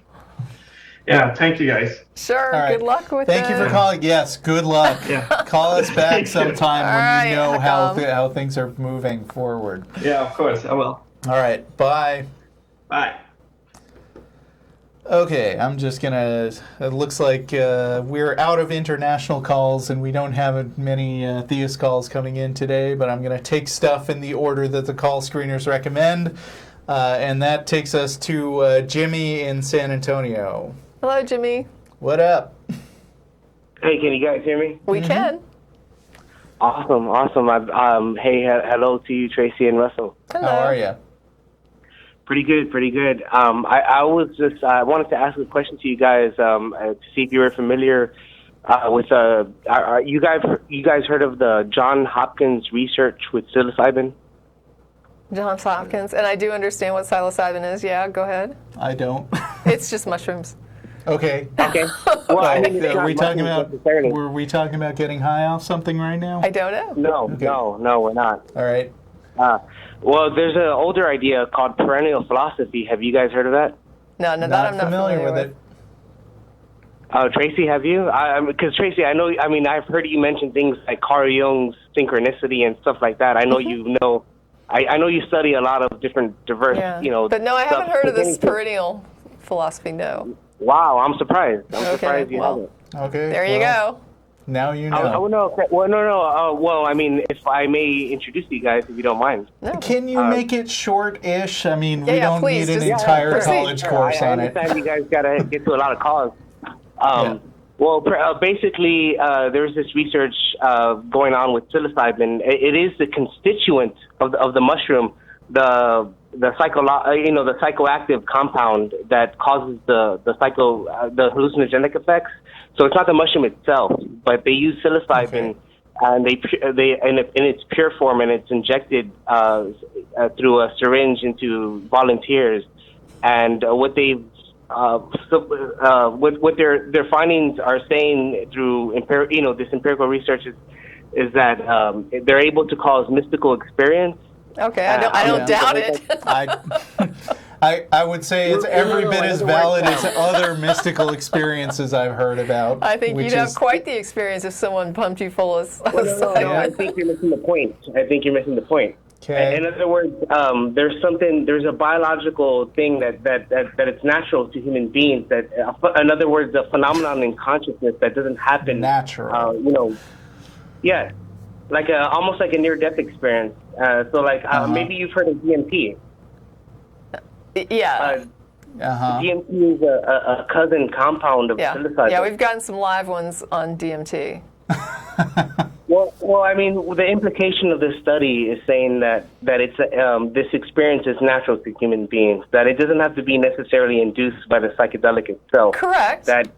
Yeah. Thank you, guys. Sure. All right. Good luck with Thank you for calling. Yes. Good luck. Yeah. Call us back sometime when you know Hakam. how things are moving forward. Yeah, of course. I will. All right. Bye. Bye. Okay, I'm just gonna. It looks like we're out of international calls and we don't have many theist calls coming in today, but I'm gonna take stuff in the order that the call screeners recommend. And that takes us to Jimmy in San Antonio. Hello, Jimmy. What up? Hey, can you guys hear me? We can. Awesome. Hey, hello to you, Tracie and Russell. Hello. How are you? Pretty good. I wanted to ask a question to you guys to see if you were familiar with you guys heard of the John Hopkins research with psilocybin? Johns Hopkins. And I do understand what psilocybin is. Yeah, go ahead. I don't. It's just mushrooms. Okay. Well, I mean, Were we talking about getting high off something right now? I don't know. No, we're not. All right. Well, there's an older idea called perennial philosophy. Have you guys heard of that? No, that I'm not familiar with it. Oh, Tracie, have you? Because Tracie, I've heard you mention things like Carl Jung's synchronicity and stuff like that. I know you know. I know you study a lot of diverse, But no, I haven't heard of this perennial philosophy, no. Wow, I'm surprised. Surprised you haven't. Okay. There you go. Now you know. No. Well, I mean, if I may introduce you guys, if you don't mind. No. Can you make it short-ish? I mean, we don't please, need an just entire college course on it. I understand you guys got to get to a lot of calls. Well, basically, there's this research going on with psilocybin. It is the constituent of the mushroom, the the psychoactive compound that causes the hallucinogenic effects. So it's not the mushroom itself, but they use psilocybin, and in its pure form, and it's injected through a syringe into volunteers. And what they've what their findings are saying through this empirical research is that they're able to cause mystical experience. Okay, I don't doubt it. I would say it's every bit as valid as other mystical experiences I've heard about. I think you'd have quite the experience if someone pumped you full of No, I think you're missing the point. Okay. In other words, there's a biological thing that it's natural to human beings. That, in other words, a phenomenon in consciousness that doesn't happen. Natural. Yeah, like almost like a near-death experience. Maybe you've heard of DMT. Yeah. DMT is a cousin compound of psilocybin. Yeah, we've gotten some live ones on DMT. Well, I mean, the implication of this study is saying that it's this experience is natural to human beings. That it doesn't have to be necessarily induced by the psychedelic itself. Correct. That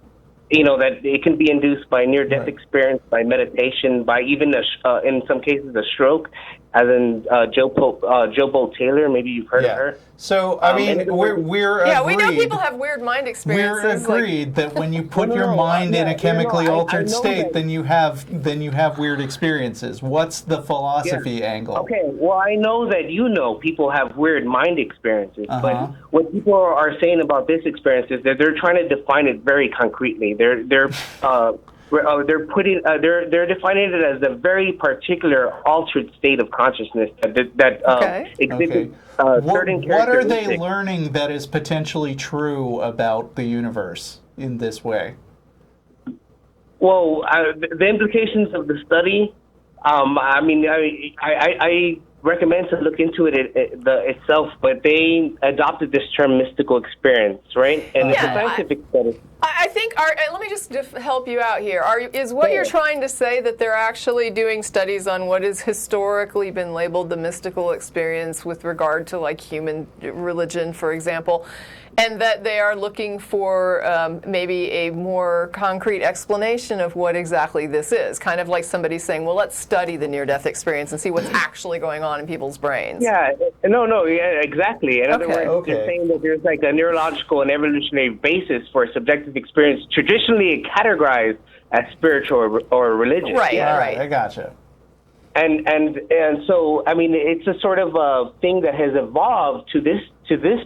it can be induced by near-death experience, by meditation, by even in some cases a stroke, as in Jo Bolt Taylor. Maybe you've heard of her. So I mean, we're agreed. We know people have weird mind experiences. We're agreed that when you put your mind in a chemically altered state, then you have weird experiences. What's the philosophy angle? Okay, well, I know that people have weird mind experiences, but what people are saying about this experience is that they're trying to define it very concretely. They're defining it as a very particular altered state of consciousness that exhibits certain characteristics. What are they learning that is potentially true about the universe in this way? Well, the implications of the study, I recommend to look into it itself, but they adopted this term mystical experience, right? And it's a scientific study. I think, let me just help you out here. Is what you're trying to say that they're actually doing studies on what has historically been labeled the mystical experience with regard to like human religion, for example, and that they are looking for maybe a more concrete explanation of what exactly this is? Kind of like somebody saying, well, let's study the near-death experience and see what's actually going on in people's brains. Yeah, exactly. In other words, they're saying that there's like a neurological and evolutionary basis for a subjective experience traditionally categorized as spiritual or religious. Right, right. I gotcha. And so, I mean, it's a sort of a thing that has evolved to this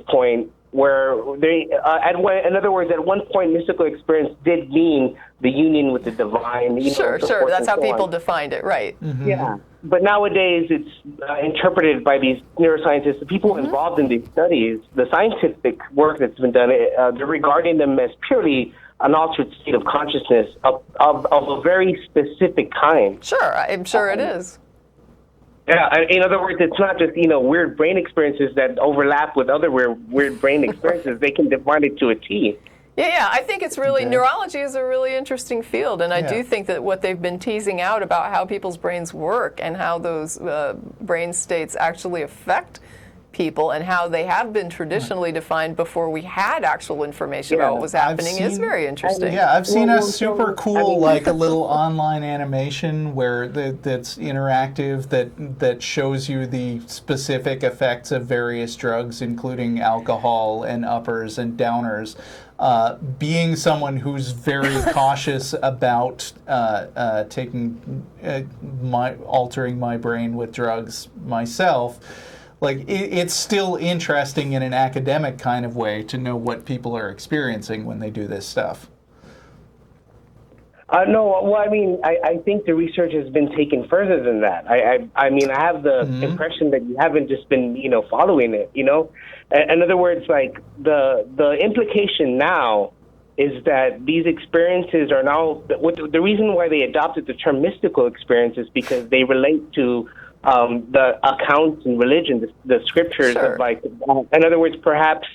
point where they, in other words, at one point, mystical experience did mean the union with the divine. Sure. That's how people defined it, right? Mm-hmm. Yeah. But nowadays, it's interpreted by these neuroscientists, the people involved in these studies, the scientific work that's been done, they're regarding them as purely an altered state of consciousness of a very specific kind. Sure, I'm sure it is. Yeah, in other words, it's not just, weird brain experiences that overlap with other weird brain experiences. They can define it to a T. Yeah, I think it's really, neurology is a really interesting field, and I do think that what they've been teasing out about how people's brains work and how those brain states actually affect people and how they have been traditionally defined before we had actual information about what was happening is very interesting. Yeah, I've seen a super cool, like a little online animation where that's interactive that shows you the specific effects of various drugs, including alcohol and uppers and downers. Being someone who's very cautious about altering my brain with drugs myself, like it's still interesting in an academic kind of way to know what people are experiencing when they do this stuff. No, well, I mean, I think the research has been taken further than that. I mean, I have the impression that you haven't just been, following it, In other words, like the implication now is that these experiences are now, the reason why they adopted the term mystical experience is because they relate to the accounts in religion, the scriptures of in other words, perhaps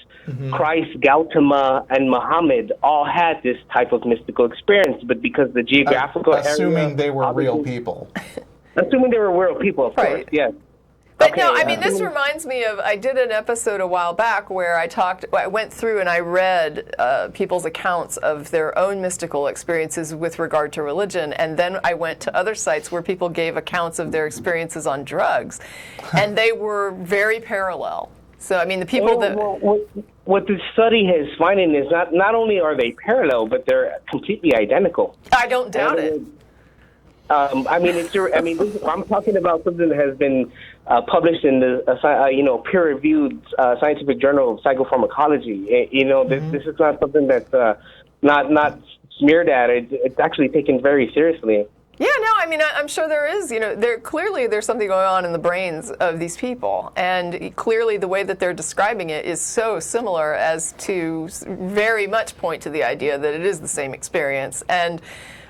Christ, Gautama, and Muhammad all had this type of mystical experience, but because the geographical assuming they were real people. Assuming they were real people, of course, yes. But no, I mean, this reminds me of, I did an episode a while back where I went through and I read people's accounts of their own mystical experiences with regard to religion, and then I went to other sites where people gave accounts of their experiences on drugs, and they were very parallel. So, I mean, the people that... What the study is finding is not only are they parallel, but they're completely identical. I don't doubt it. I'm talking about something that has been published in the peer-reviewed scientific journal of psychopharmacology. This is not something that's not smeared at. It's actually taken very seriously. Yeah, no, I mean, I'm sure there is, there's something going on in the brains of these people. And clearly the way that they're describing it is so similar as to very much point to the idea that it is the same experience. And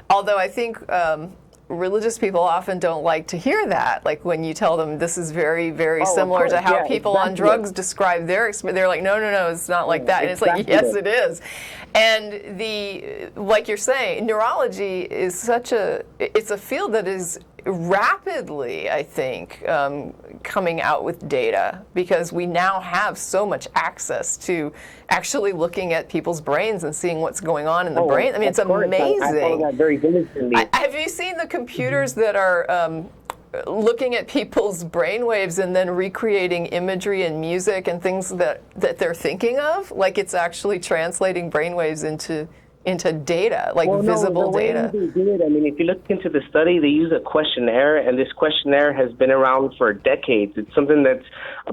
although I think religious people often don't like to hear that, like when you tell them this is very, very similar to how people on drugs describe their experience, they're like, no, it's not like that. And it's like, yes, it is. And like you're saying, neurology is it's a field that is rapidly, I think, coming out with data, because we now have so much access to actually looking at people's brains and seeing what's going on in the brain. I mean, it's amazing. I follow that very diligently. Have you seen the computers that are looking at people's brainwaves and then recreating imagery and music and things that they're thinking of? Like, it's actually translating brainwaves into data, like visible data. They do it, I mean, if you look into the study, they use a questionnaire, and this questionnaire has been around for decades. It's something that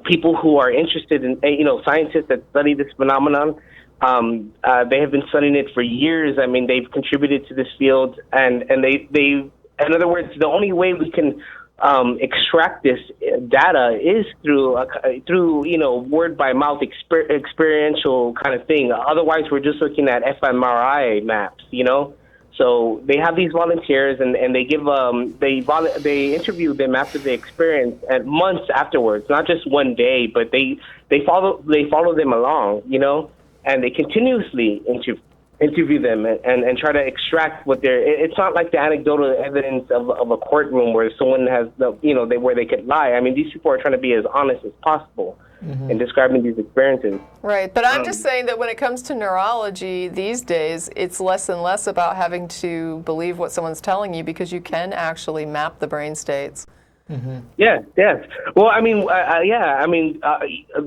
people who are interested in, scientists that study this phenomenon, they have been studying it for years. I mean, they've contributed to this field, and they in other words, the only way we can extract this data is through word by mouth experiential kind of thing. Otherwise, we're just looking at fMRI maps, So they have these volunteers, and they give they interview them after the experience and months afterwards, not just one day, but they follow them along, and they continuously interview them and try to extract what they're. It's not like the anecdotal evidence of a courtroom where someone has where they could lie. I mean, these people are trying to be as honest as possible in describing these experiences. Right, but I'm just saying that when it comes to neurology these days, it's less and less about having to believe what someone's telling you, because you can actually map the brain states. Mm-hmm. Yes. Well, I mean,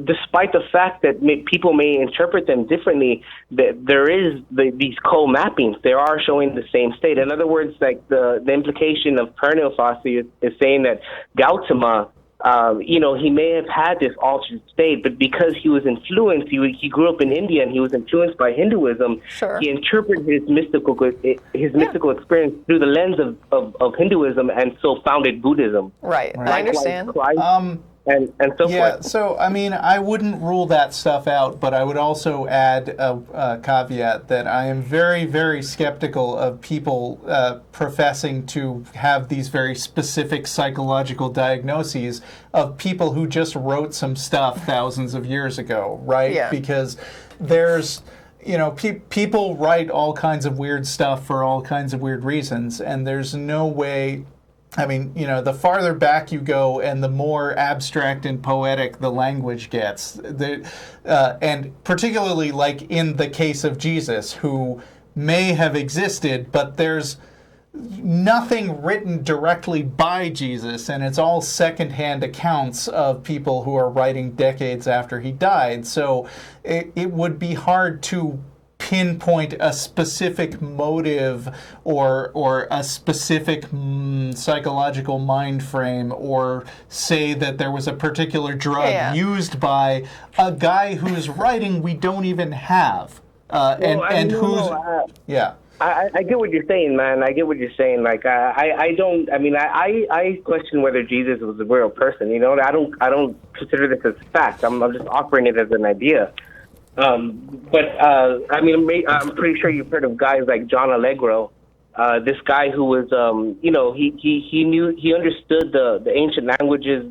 despite the fact that people may interpret them differently, there is these co-mappings. They are showing the same state. In other words, like the implication of perennial philosophy is saying that Gautama, he may have had this altered state, but because he was influenced, he grew up in India and he was influenced by Hinduism. Sure. He interpreted his mystical experience through the lens of Hinduism, and so founded Buddhism. Right. I understand. And so forth. Yeah, so, I mean, I wouldn't rule that stuff out, but I would also add a caveat that I am very, very skeptical of people professing to have these very specific psychological diagnoses of people who just wrote some stuff thousands of years ago, right? Yeah. Because there's... people write all kinds of weird stuff for all kinds of weird reasons, and there's no way... I mean, the farther back you go and the more abstract and poetic the language gets. And particularly like in the case of Jesus, who may have existed, but there's nothing written directly by Jesus, and it's all secondhand accounts of people who are writing decades after he died. So it would be hard to pinpoint a specific motive or a specific psychological mind frame, or say that there was a particular drug used by a guy whose writing we don't even have. I get what you're saying, man. I get what you're saying. Like, I question whether Jesus was a real person. I don't consider this as a fact. I'm just offering it as an idea. I'm pretty sure you've heard of guys like John Allegro. This guy who was, he understood the ancient languages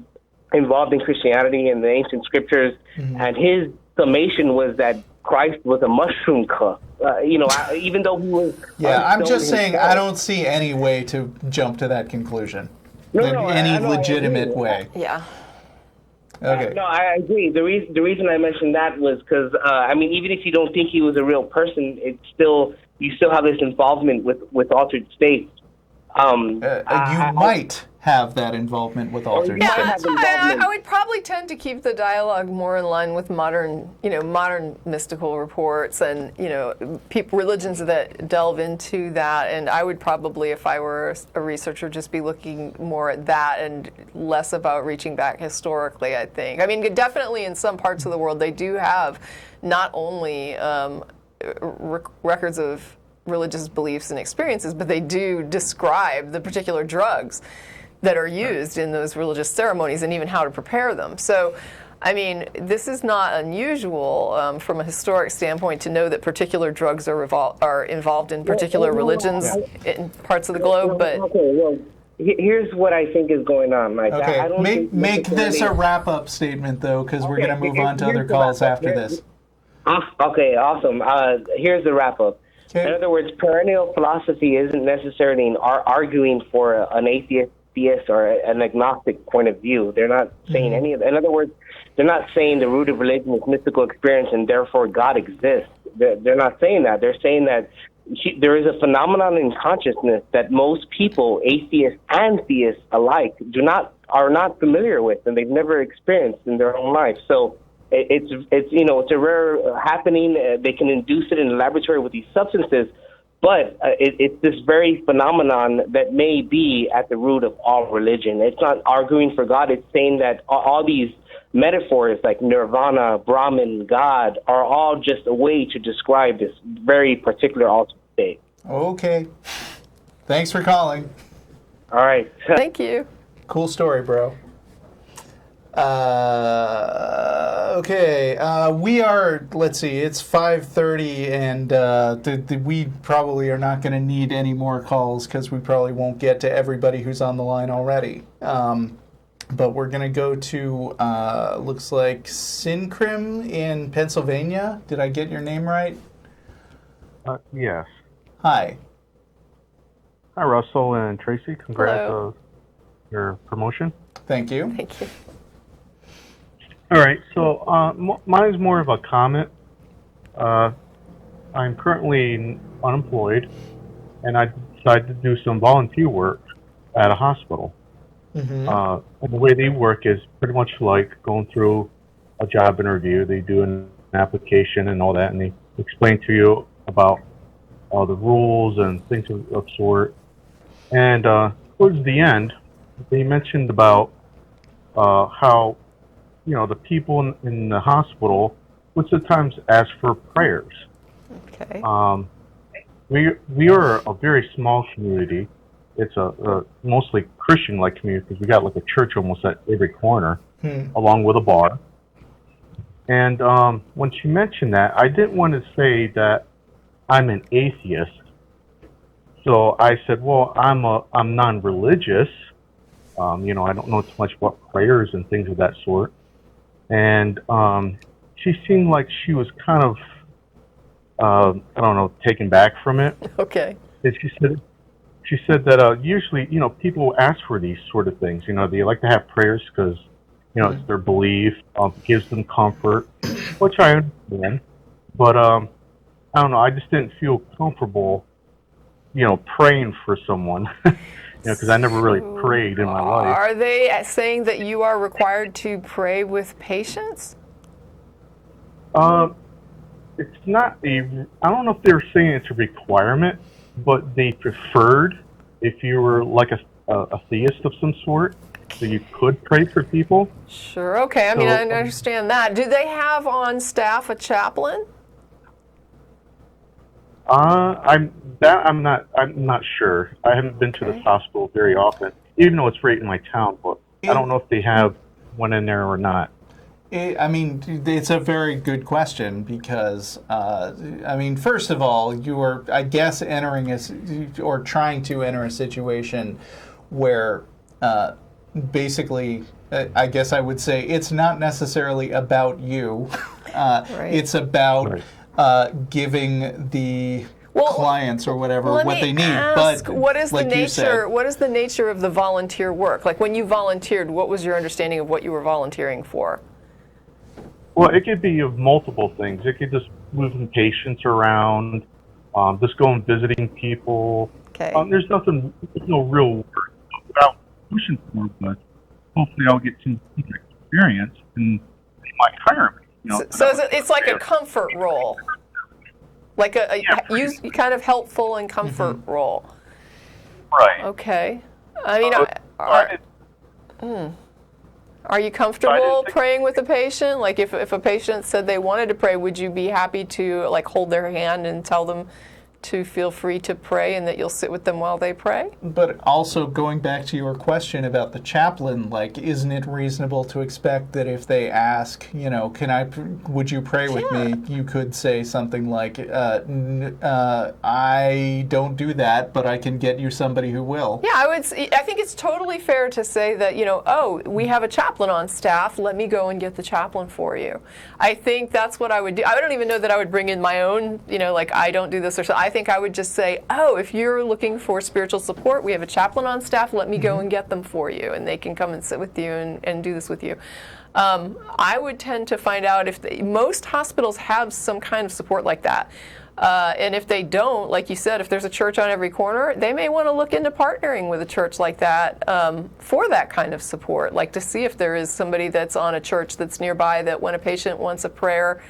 involved in Christianity and the ancient scriptures, and his summation was that Christ was a mushroom cook. Even though he was. Yeah, I'm just saying I don't see any way to jump to that conclusion. Any legitimate way. Yeah. Okay. No, I agree. The reason I mentioned that was because I mean, even if you don't think he was a real person, you still have this involvement with altered states. You might have that involvement with altered might states. have involvement. I would probably tend to keep the dialogue more in line with modern mystical reports and, religions that delve into that. And I would probably, if I were a researcher, just be looking more at that and less about reaching back historically, I think. I mean, definitely in some parts of the world, they do have not only records of religious beliefs and experiences, but they do describe the particular drugs that are used in those religious ceremonies and even how to prepare them. So, I mean, this is not unusual from a historic standpoint to know that particular drugs are involved in particular religions in parts of the globe. But okay, well, here's what I think is going on. Like, Okay, I don't think make this a wrap-up statement, though, because we're going to move on to other calls after this. Okay, awesome. Here's the wrap-up. Okay. In other words, perennial philosophy isn't necessarily arguing for an atheist or an agnostic point of view. They're not saying any of that. In other words, they're not saying the root of religion is mystical experience and therefore God exists. They're not saying that. They're saying that there is a phenomenon in consciousness that most people, atheists and theists alike, are not familiar with and they've never experienced in their own life. So it's a rare happening. They can induce it in the laboratory with these substances, but it's this very phenomenon that may be at the root of all religion. It's not arguing for God. It's saying that all these metaphors like nirvana, Brahman, God are all just a way to describe this very particular altered state. Okay. Thanks for calling. All right. thank you. Cool story, bro. Okay, we are, let's see, it's 5:30, and we probably are not going to need any more calls because we probably won't get to everybody who's on the line already. But we're going to go to, looks like Sincrim in Pennsylvania. Did I get your name right? Yes. Hi. Hi, Russell and Tracie. Congrats Hello. on your promotion. Thank you. Thank you. All right, so mine's more of a comment. I'm currently unemployed, and I decided to do some volunteer work at a hospital. Mm-hmm. And the way they work is pretty much like going through a job interview. They do an application and all that, and they explain to you about the rules and things of sort. And towards the end, they mentioned about how the people in the hospital would sometimes ask for prayers. Okay. We are a very small community. It's a mostly Christian-like community because we got like a church almost at every corner, along with a bar. And when she mentioned that, I didn't want to say that I'm an atheist. So I said, well, I'm non-religious. I don't know too much about prayers and things of that sort. And she seemed like she was kind of, I don't know, taken back from it. Okay. And she said that usually, people ask for these sort of things. They like to have prayers because, it's their belief, gives them comfort, which I understand. But I don't know, I just didn't feel comfortable, praying for someone. Because I never really prayed in my life. Are they saying that you are required to pray with patients? It's not I don't know if they're saying it's a requirement, but they preferred if you were like a theist of some sort, so you could pray for people. Sure, okay. I mean, I understand that. Do they have on staff a chaplain? I'm not sure. I haven't been to this hospital very often, even though it's right in my town. But I don't know if they have one in there or not. It's a very good question because, first of all, you are, I guess, or trying to enter a situation where, basically, I guess I would say it's not necessarily about you. Right. It's about Right. Giving the clients or whatever let what me they need. Ask, But what is like the you said, nature? What is the nature of the volunteer work? Like when you volunteered, what was your understanding of what you were volunteering for? Well, it could be of multiple things. It could just moving patients around, just going visiting people. Okay. There's no real work without pushing for it, but hopefully I'll get some experience and they might hire me. You know, So it's like a comfort role, like you kind of helpful and comfort role. Right. Okay. I mean, are you comfortable praying with a patient? Like if a patient said they wanted to pray, would you be happy to like hold their hand and tell them to feel free to pray and that you'll sit with them while they pray? But also going back to your question about the chaplain, like, isn't it reasonable to expect that if they ask, you know, would you pray with me? You could say something like, I don't do that, but I can get you somebody who will. Yeah, I think it's totally fair to say that, you know, oh, we have a chaplain on staff, let me go and get the chaplain for you. I think that's what I would do. I don't even know that I would bring in my own, you know, like I don't do this or so. I think I would just say, oh, if you're looking for spiritual support, we have a chaplain on staff, let me go and get them for you, and they can come and sit with you and do this with you. I would tend to find out if most hospitals have some kind of support like that. And if they don't, like you said, if there's a church on every corner, they may want to look into partnering with a church like that for that kind of support, like to see if there is somebody that's on a church that's nearby that when a patient wants a prayer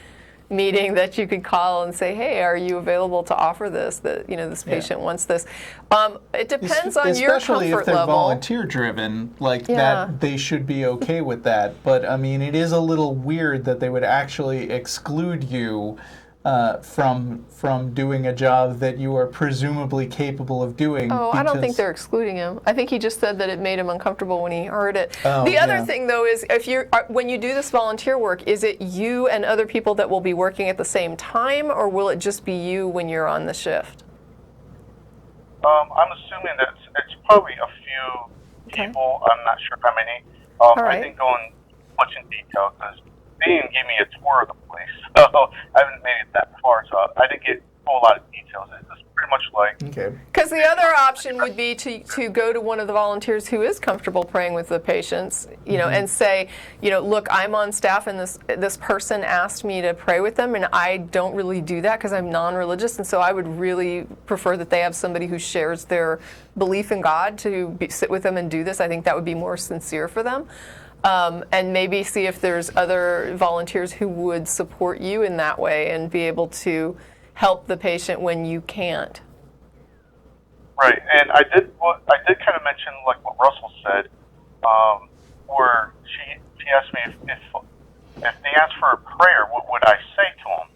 meeting that you could call and say, hey, are you available to offer this, that, you know, this patient wants this. It depends on your comfort level. Especially if they're volunteer driven, like that, they should be okay with that. But I mean, it is a little weird that they would actually exclude you from doing a job that you are presumably capable of doing. Oh, I don't think they're excluding him. I think he just said that it made him uncomfortable when he heard it. Oh, the other thing, though, is when you do this volunteer work, is it you and other people that will be working at the same time, or will it just be you when you're on the shift? I'm assuming that it's probably a few people. I'm not sure how many. I didn't go in much in detail because they didn't give me a tour of the place, so I haven't made it that far. So I didn't get a whole lot of details. It's pretty much like. Okay. Because the other option would be to go to one of the volunteers who is comfortable praying with the patients, you know, and say, you know, look, I'm on staff and this person asked me to pray with them, and I don't really do that because I'm non-religious, and so I would really prefer that they have somebody who shares their belief in God to sit with them and do this. I think that would be more sincere for them. And maybe see if there's other volunteers who would support you in that way and be able to help the patient when you can't. Right, and I did kind of mention like what Russell said, where she asked me if they asked for a prayer, what would I say to them?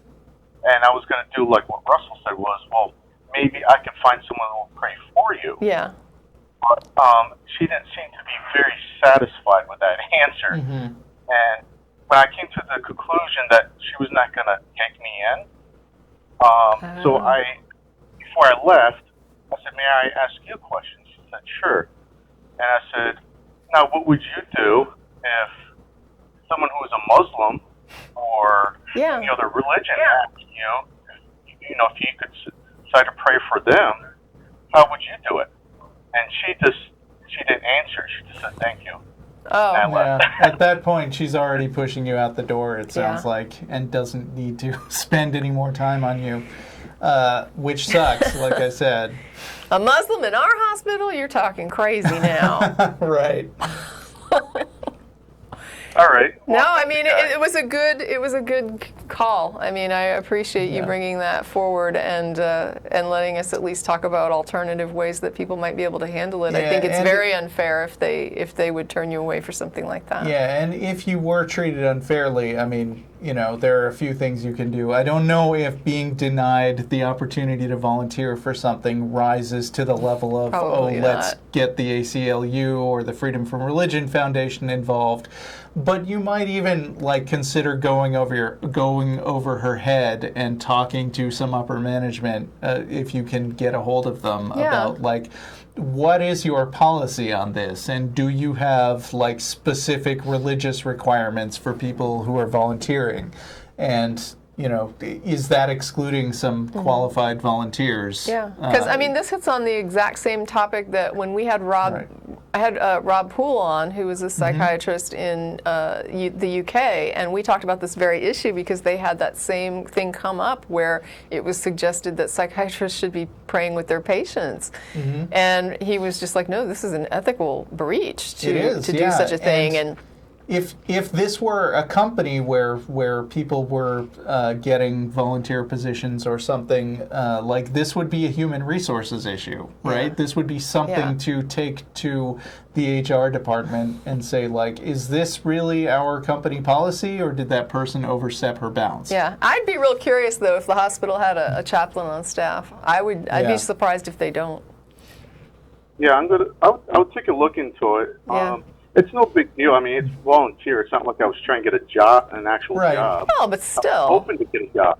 And I was going to do like what Russell said was, well, maybe I can find someone who will pray for you. Yeah. But she didn't seem to be very satisfied with that answer. And when I came to the conclusion that she was not going to take me in, so before I left, I said, may I ask you a question? She said, sure. And I said, now what would you do if someone who is a Muslim or any other religion asked you know, if you could decide to pray for them, how would you do it? And she didn't answer. She just said, thank you. Oh. Yeah. At that point, she's already pushing you out the door, it sounds like, and doesn't need to spend any more time on you, which sucks, like I said. A Muslim in our hospital? You're talking crazy now. Right. All right. No, I mean it was a good call. I mean, I appreciate you bringing that forward and letting us at least talk about alternative ways that people might be able to handle it. I think it's very unfair if they would turn you away for something like that. Yeah, and if you were treated unfairly, I mean, you know, there are a few things you can do. I don't know if being denied the opportunity to volunteer for something rises to the level of, let's get the ACLU or the Freedom from Religion Foundation involved. But you might even like consider going over her head and talking to some upper management if you can get a hold of them about like, what is your policy on this, and do you have like specific religious requirements for people who are volunteering? And is that excluding some qualified volunteers? Yeah, because I mean, this hits on the exact same topic that when we had Rob, Right. I had Rob Poole on, who was a psychiatrist in the UK, and we talked about this very issue because they had that same thing come up where it was suggested that psychiatrists should be praying with their patients, and he was just like, no, this is an ethical breach to do such a thing, and If this were a company where people were getting volunteer positions or something, like this would be a human resources issue, right? Yeah. This would be something to take to the HR department and say, like, is this really our company policy, or did that person overstep her bounds? yeah, I'd be real curious though if the hospital had a chaplain on staff. I'd be surprised if they don't. Yeah, I'll take a look into it. Yeah. It's no big deal. I mean, it's volunteer. It's not like I was trying to get a job, an actual Right. job. Oh, but still. I'm hoping to get a job,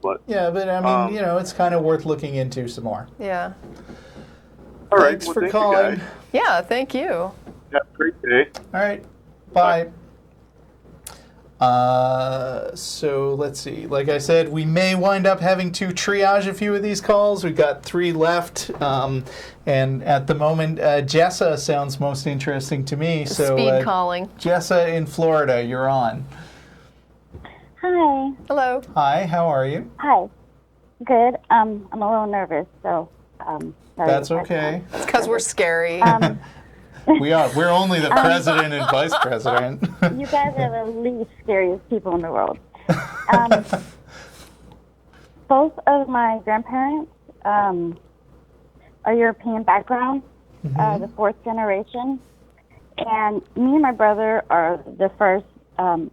but Yeah, but I mean, it's kind of worth looking into some more. Yeah. all right. Thanks Well, for thank calling. you guys. Yeah, thank you. Have a great day. All right, bye. So let's see. Like I said, we may wind up having to triage a few of these calls. We've got 3 left, and at the moment, Jessa sounds most interesting to me. So, Speed calling. Jessa in Florida, you're on. Hi. Hello. Hi, how are you? Hi. Good. I'm a little nervous, so sorry. That's okay. It's because we're scary. We are. We're only the president and vice president. You guys are the least scariest people in the world. Both of my grandparents are European background, the 4th generation, and me and my brother are the first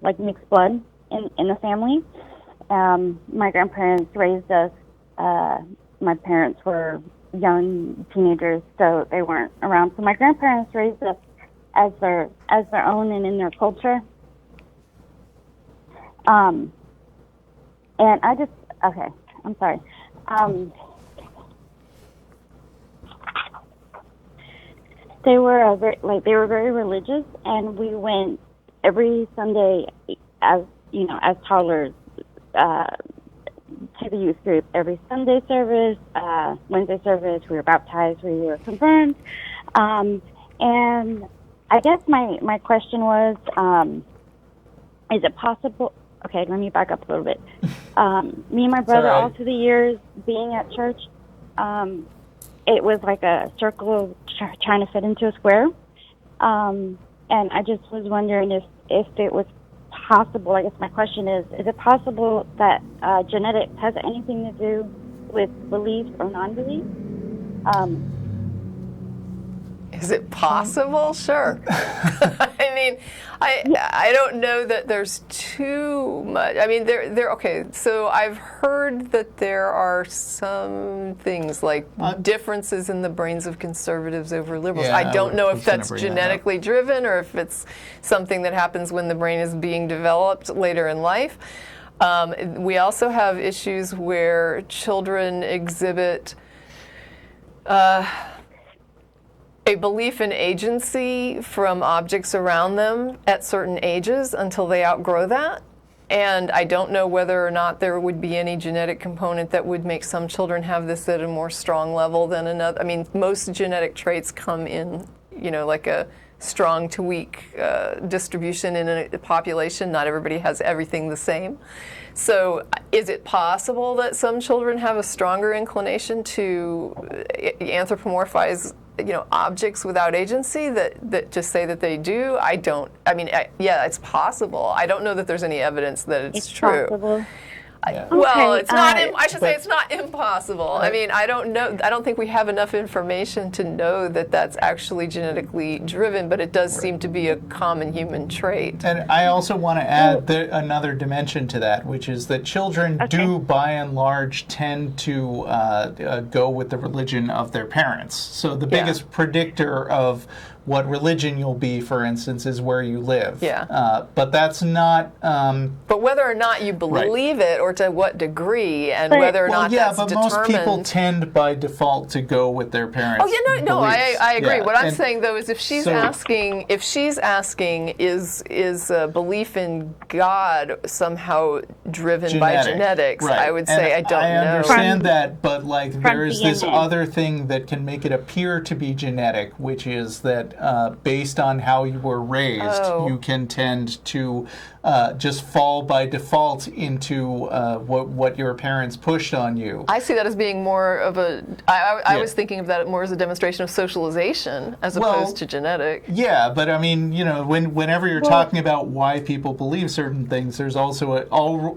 like mixed blood in the family. My grandparents raised us. My parents were young teenagers, so they weren't around. So my grandparents raised us as their own and in their culture. And I just I'm sorry. They were very religious, and we went every Sunday as toddlers to the youth group. Every Sunday service, Wednesday service, we were baptized, we were confirmed. And I guess my question was, is it possible? Okay, let me back up a little bit. Me and my brother, all through the years being at church, it was like a circle trying to fit into a square. And I just was wondering if it was possible. I guess my question is it possible that genetics has anything to do with belief or non-belief? Is it possible? Sure. I mean, I don't know that there's too much. I mean, okay. So I've heard that there are some things like differences in the brains of conservatives over liberals. Yeah, I don't know if that's bring that up. genetically driven or if it's something that happens when the brain is being developed later in life. We also have issues where children exhibit a belief in agency from objects around them at certain ages until they outgrow that. And I don't know whether or not there would be any genetic component that would make some children have this at a more strong level than another. I mean, most genetic traits come in, like a strong to weak distribution in a population. Not everybody has everything the same. So is it possible that some children have a stronger inclination to anthropomorphize objects without agency that just say that they do? Yeah, it's possible. I don't know that there's any evidence that it's true. Possible. Well, it's not. I should say it's not impossible. I mean, I don't know. I don't think we have enough information to know that that's actually genetically driven, but it does seem to be a common human trait. And I also want to add another dimension to that, which is that children do, by and large, tend to go with the religion of their parents. So the biggest predictor of what religion you'll be, for instance, is where you live. Yeah. But that's not... but whether or not you believe it, or to what degree, and whether or not that's but determined... most people tend by default to go with their parents' I agree. Yeah. What I'm saying, though, is if she's asking, is a belief in God somehow driven by genetics, right. I would say I don't know. I understand that, but like there is this other thing that can make it appear to be genetic, which is that based on how you were raised, you can tend to just fall by default into what your parents pushed on you. I see that as being more of a... I was thinking of that more as a demonstration of socialization as opposed to genetic. Yeah, but I mean, you know, whenever you're talking about why people believe certain things, there's also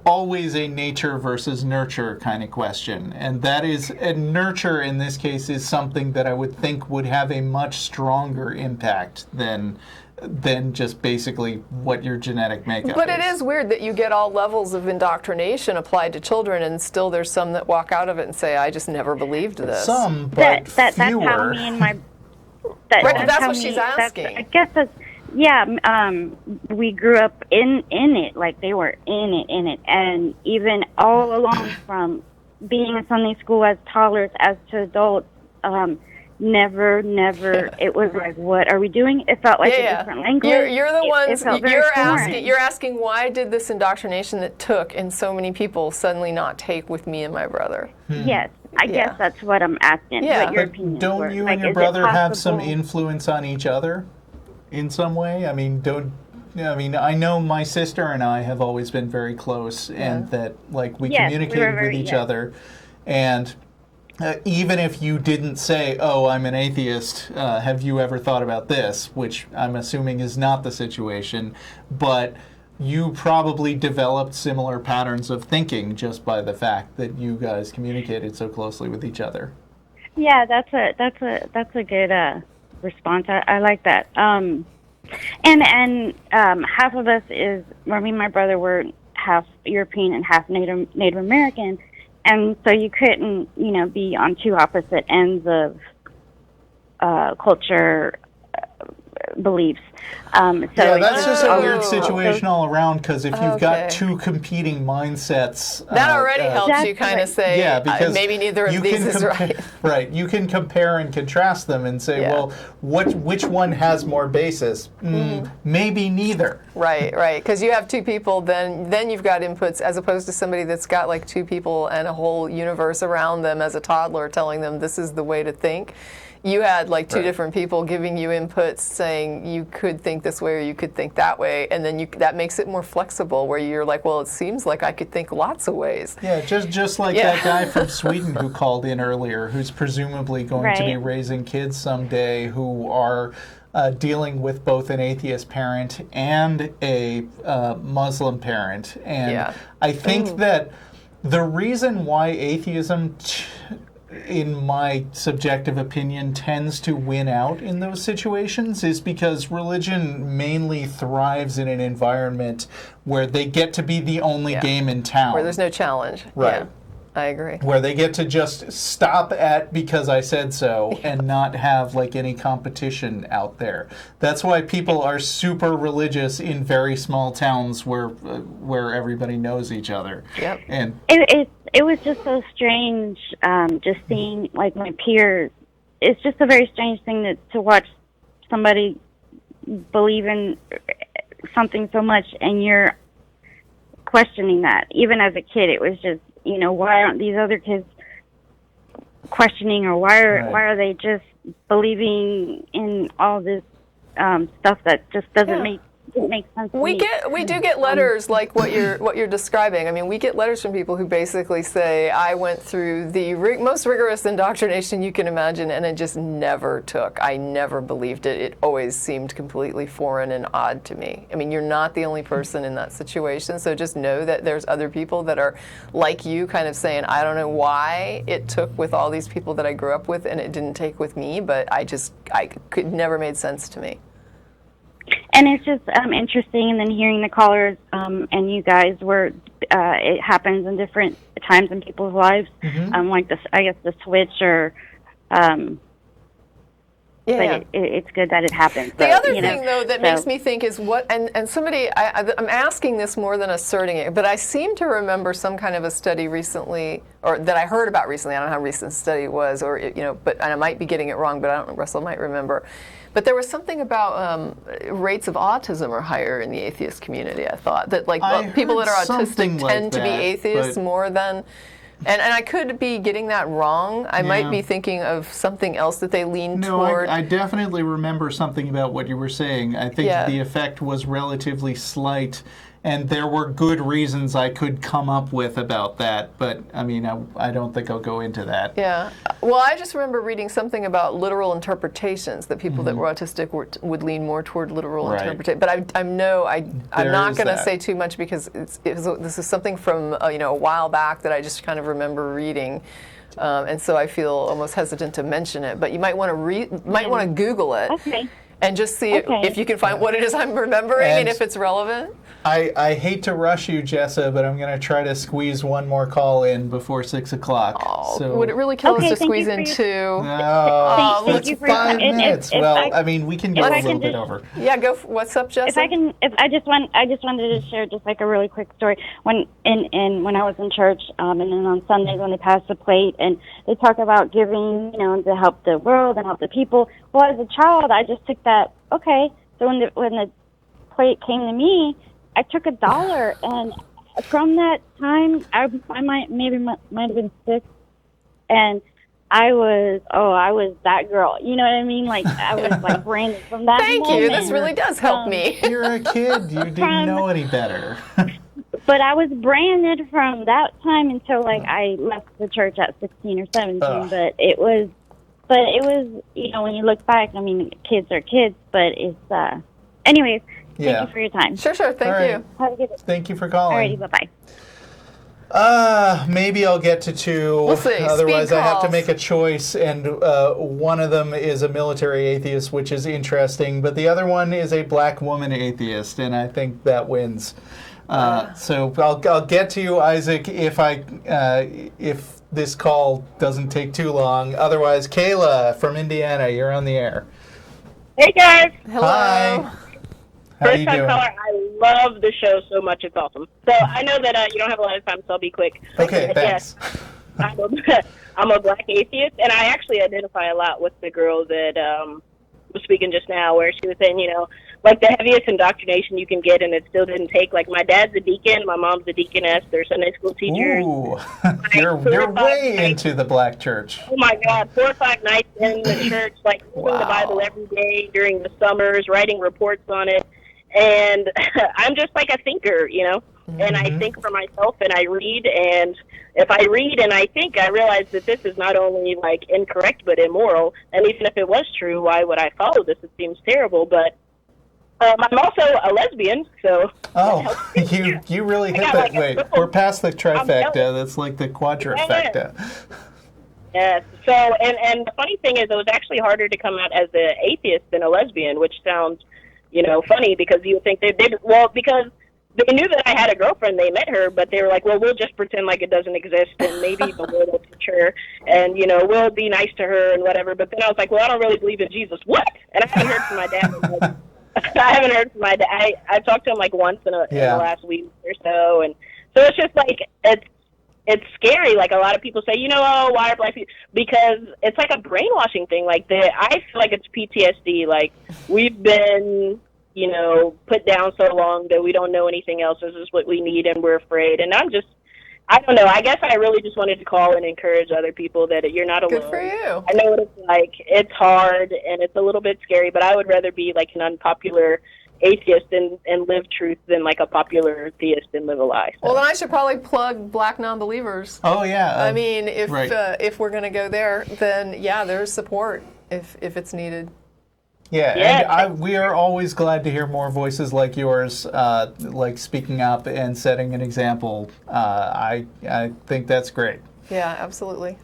always a nature versus nurture kind of question. And that is, and nurture in this case is something that I would think would have a much stronger impact than just basically what your genetic makeup is. But it is weird that you get all levels of indoctrination applied to children, and still there's some that walk out of it and say, I just never believed this. Some, but that's how me and my... That's what she's asking. I guess that's... Yeah, we grew up in it, like they were in it. And even all along from being in Sunday school as toddlers, as to adults, never, it was like, what are we doing? It felt like a different language. You're the ones, you're asking why did this indoctrination that took in so many people suddenly not take with me and my brother? Yes, I guess that's what I'm asking. Yeah. What your opinions Don't were. you and your brother have some influence on each other in some way? I mean, I know my sister and I have always been very close, and that like we communicated with each other, and even if you didn't say, "Oh, I'm an atheist," have you ever thought about this? Which I'm assuming is not the situation, but you probably developed similar patterns of thinking just by the fact that you guys communicated so closely with each other. Yeah, that's a good response. I like that. And half of us me and my brother were half European and half Native American. And so you couldn't, be on two opposite ends of culture beliefs. That's just a weird situation all around, because if you've got two competing mindsets... That already helps you kind of say, because maybe neither of these is right. Right, you can compare and contrast them and say, well, which one has more basis? Maybe neither. Right, because you have two people, then you've got inputs, as opposed to somebody that's got like two people and a whole universe around them as a toddler telling them this is the way to think. You had like two different people giving you inputs saying you could think this way or you could think that way, and then that makes it more flexible, where you're like, well, it seems like I could think lots of ways. Yeah, just like that guy from Sweden who called in earlier, who's presumably going to be raising kids someday who are dealing with both an atheist parent and a Muslim parent. And I think that the reason why atheism... in my subjective opinion, tends to win out in those situations is because religion mainly thrives in an environment where they get to be the only game in town. Where there's no challenge. Right. Yeah, I agree. Where they get to just stop at because I said so and not have like any competition out there. That's why people are super religious in very small towns where everybody knows each other. Yep. And it was just so strange, just seeing like my peers. It's just a very strange thing to watch somebody believe in something so much, and you're questioning that. Even as a kid, it was just, why aren't these other kids questioning, or why are they just believing in all this stuff that just doesn't make sense to me. We do get letters like what you're describing. I mean, we get letters from people who basically say, I went through the most rigorous indoctrination you can imagine, and it just never took. I never believed it. It always seemed completely foreign and odd to me. I mean, you're not the only person in that situation, so just know that there's other people that are like you, kind of saying, I don't know why it took with all these people that I grew up with and it didn't take with me, but I could never made sense to me. And it's just interesting, and then hearing the callers and you guys, where it happens in different times in people's lives, like this, I guess the switch or Yeah. but it's good that it happened. The So, other you know, thing, though, that so- makes me think is what, and somebody, I'm asking this more than asserting it, but I seem to remember some kind of a study recently, or that I heard about recently. I don't know how recent the study was, or, you know, but, and I might be getting it wrong, but I don't know, Russell might remember. But there was something about rates of autism are higher in the atheist community, I thought. That, like, people that are autistic tend to be atheists more than... And I could be getting that wrong. I might be thinking of something else that they lean toward. I definitely remember something about what you were saying. I think the effect was relatively slight, and there were good reasons I could come up with about that, but I mean, I don't think I'll go into that. Yeah. Well, I just remember reading something about literal interpretations, that people that were autistic would lean more toward literal interpretation. But I'm not going to say too much, because this is something from you know, a while back that I just kind of remember reading. And so I feel almost hesitant to mention it, but you might want to Google it. Okay. And just see if you can find what it is I'm remembering and if it's relevant. I hate to rush you, Jessa, but I'm going to try to squeeze one more call in before 6 o'clock. Oh, so. would it really kill us to squeeze in two? No, thank you it's for your 5 time. minutes. I mean, we can go a little bit over. Yeah, go. What's up, Jessa? I just wanted to share just like a really quick story. When I was in church, and then on Sundays when they pass the plate and they talk about giving, you know, to help the world and help the people. Well, as a child, I just took that. Okay, so when the plate came to me, I took $1, and from that time, I might have been 6, and I was that girl. You know what I mean? Like, I was like branded from that Thank moment. you. This really does help me. You're a kid. You didn't know any better. But I was branded from that time until like I left the church at 16 or 17. But it was, you know, when you look back, I mean, kids are kids, but it's, anyways, thank you for your time. Sure. Thank you. Have a good day. Thank you for calling. Alrighty, bye-bye. Maybe I'll get to 2. We'll see. Otherwise, Speed I have to calls. make a choice, and one of them is a military atheist, which is interesting, but the other one is a black woman atheist, and I think that wins. So I'll get to you, Isaac, if this call doesn't take too long. Otherwise, Kayla from Indiana, you're on the air. Hey guys. Hello. Hi. How First you time doing? caller. I love the show so much. It's awesome. So I know that you don't have a lot of time, so I'll be quick. Okay, thanks. Yes, I'm a black atheist, and I actually identify a lot with the girl that was speaking just now, where she was saying, you know, like the heaviest indoctrination you can get, and it still didn't take. Like, my dad's a deacon, my mom's a deaconess, they're Sunday school teachers. Ooh, you're way into the black church. Oh my God, 4 or 5 nights in the church, like reading the Bible every day during the summers, writing reports on it. And I'm just like a thinker, you know, and I think for myself, and I read, and if I read and I think, I realize that this is not only like incorrect but immoral, and even if it was true, why would I follow this? It seems terrible, but I'm also a lesbian, so... Oh, you really hit that. Wait, we're past the trifecta. That's like the quadrifecta. Yes. So, and the funny thing is, it was actually harder to come out as an atheist than a lesbian, which sounds, you know, funny, because you would think because they knew that I had a girlfriend, they met her, but they were like, well, we'll just pretend like it doesn't exist, and maybe the Lord will teach her, and, you know, we'll be nice to her and whatever. But then I was like, well, I don't really believe in Jesus. What? And I haven't heard from my dad. I haven't heard from my dad. I talked to him like once in the last week or so, and so it's just like, it's scary. Like, a lot of people say, you know, oh, why are black people? Because it's like a brainwashing thing. Like, I feel like it's PTSD. Like, we've been, you know, put down so long that we don't know anything else. This is what we need, and we're afraid. And I don't know. I guess I really just wanted to call and encourage other people that you're not alone. Good for you. I know what it's like. It's hard, and it's a little bit scary, but I would rather be like an unpopular atheist and live truth than like a popular theist and live a lie. So. Well, then I should probably plug black non-believers. Oh, yeah. I mean, if we're going to go there, then, yeah, there's support if it's needed. Yeah, and we are always glad to hear more voices like yours, like speaking up and setting an example. I think that's great. Yeah, absolutely.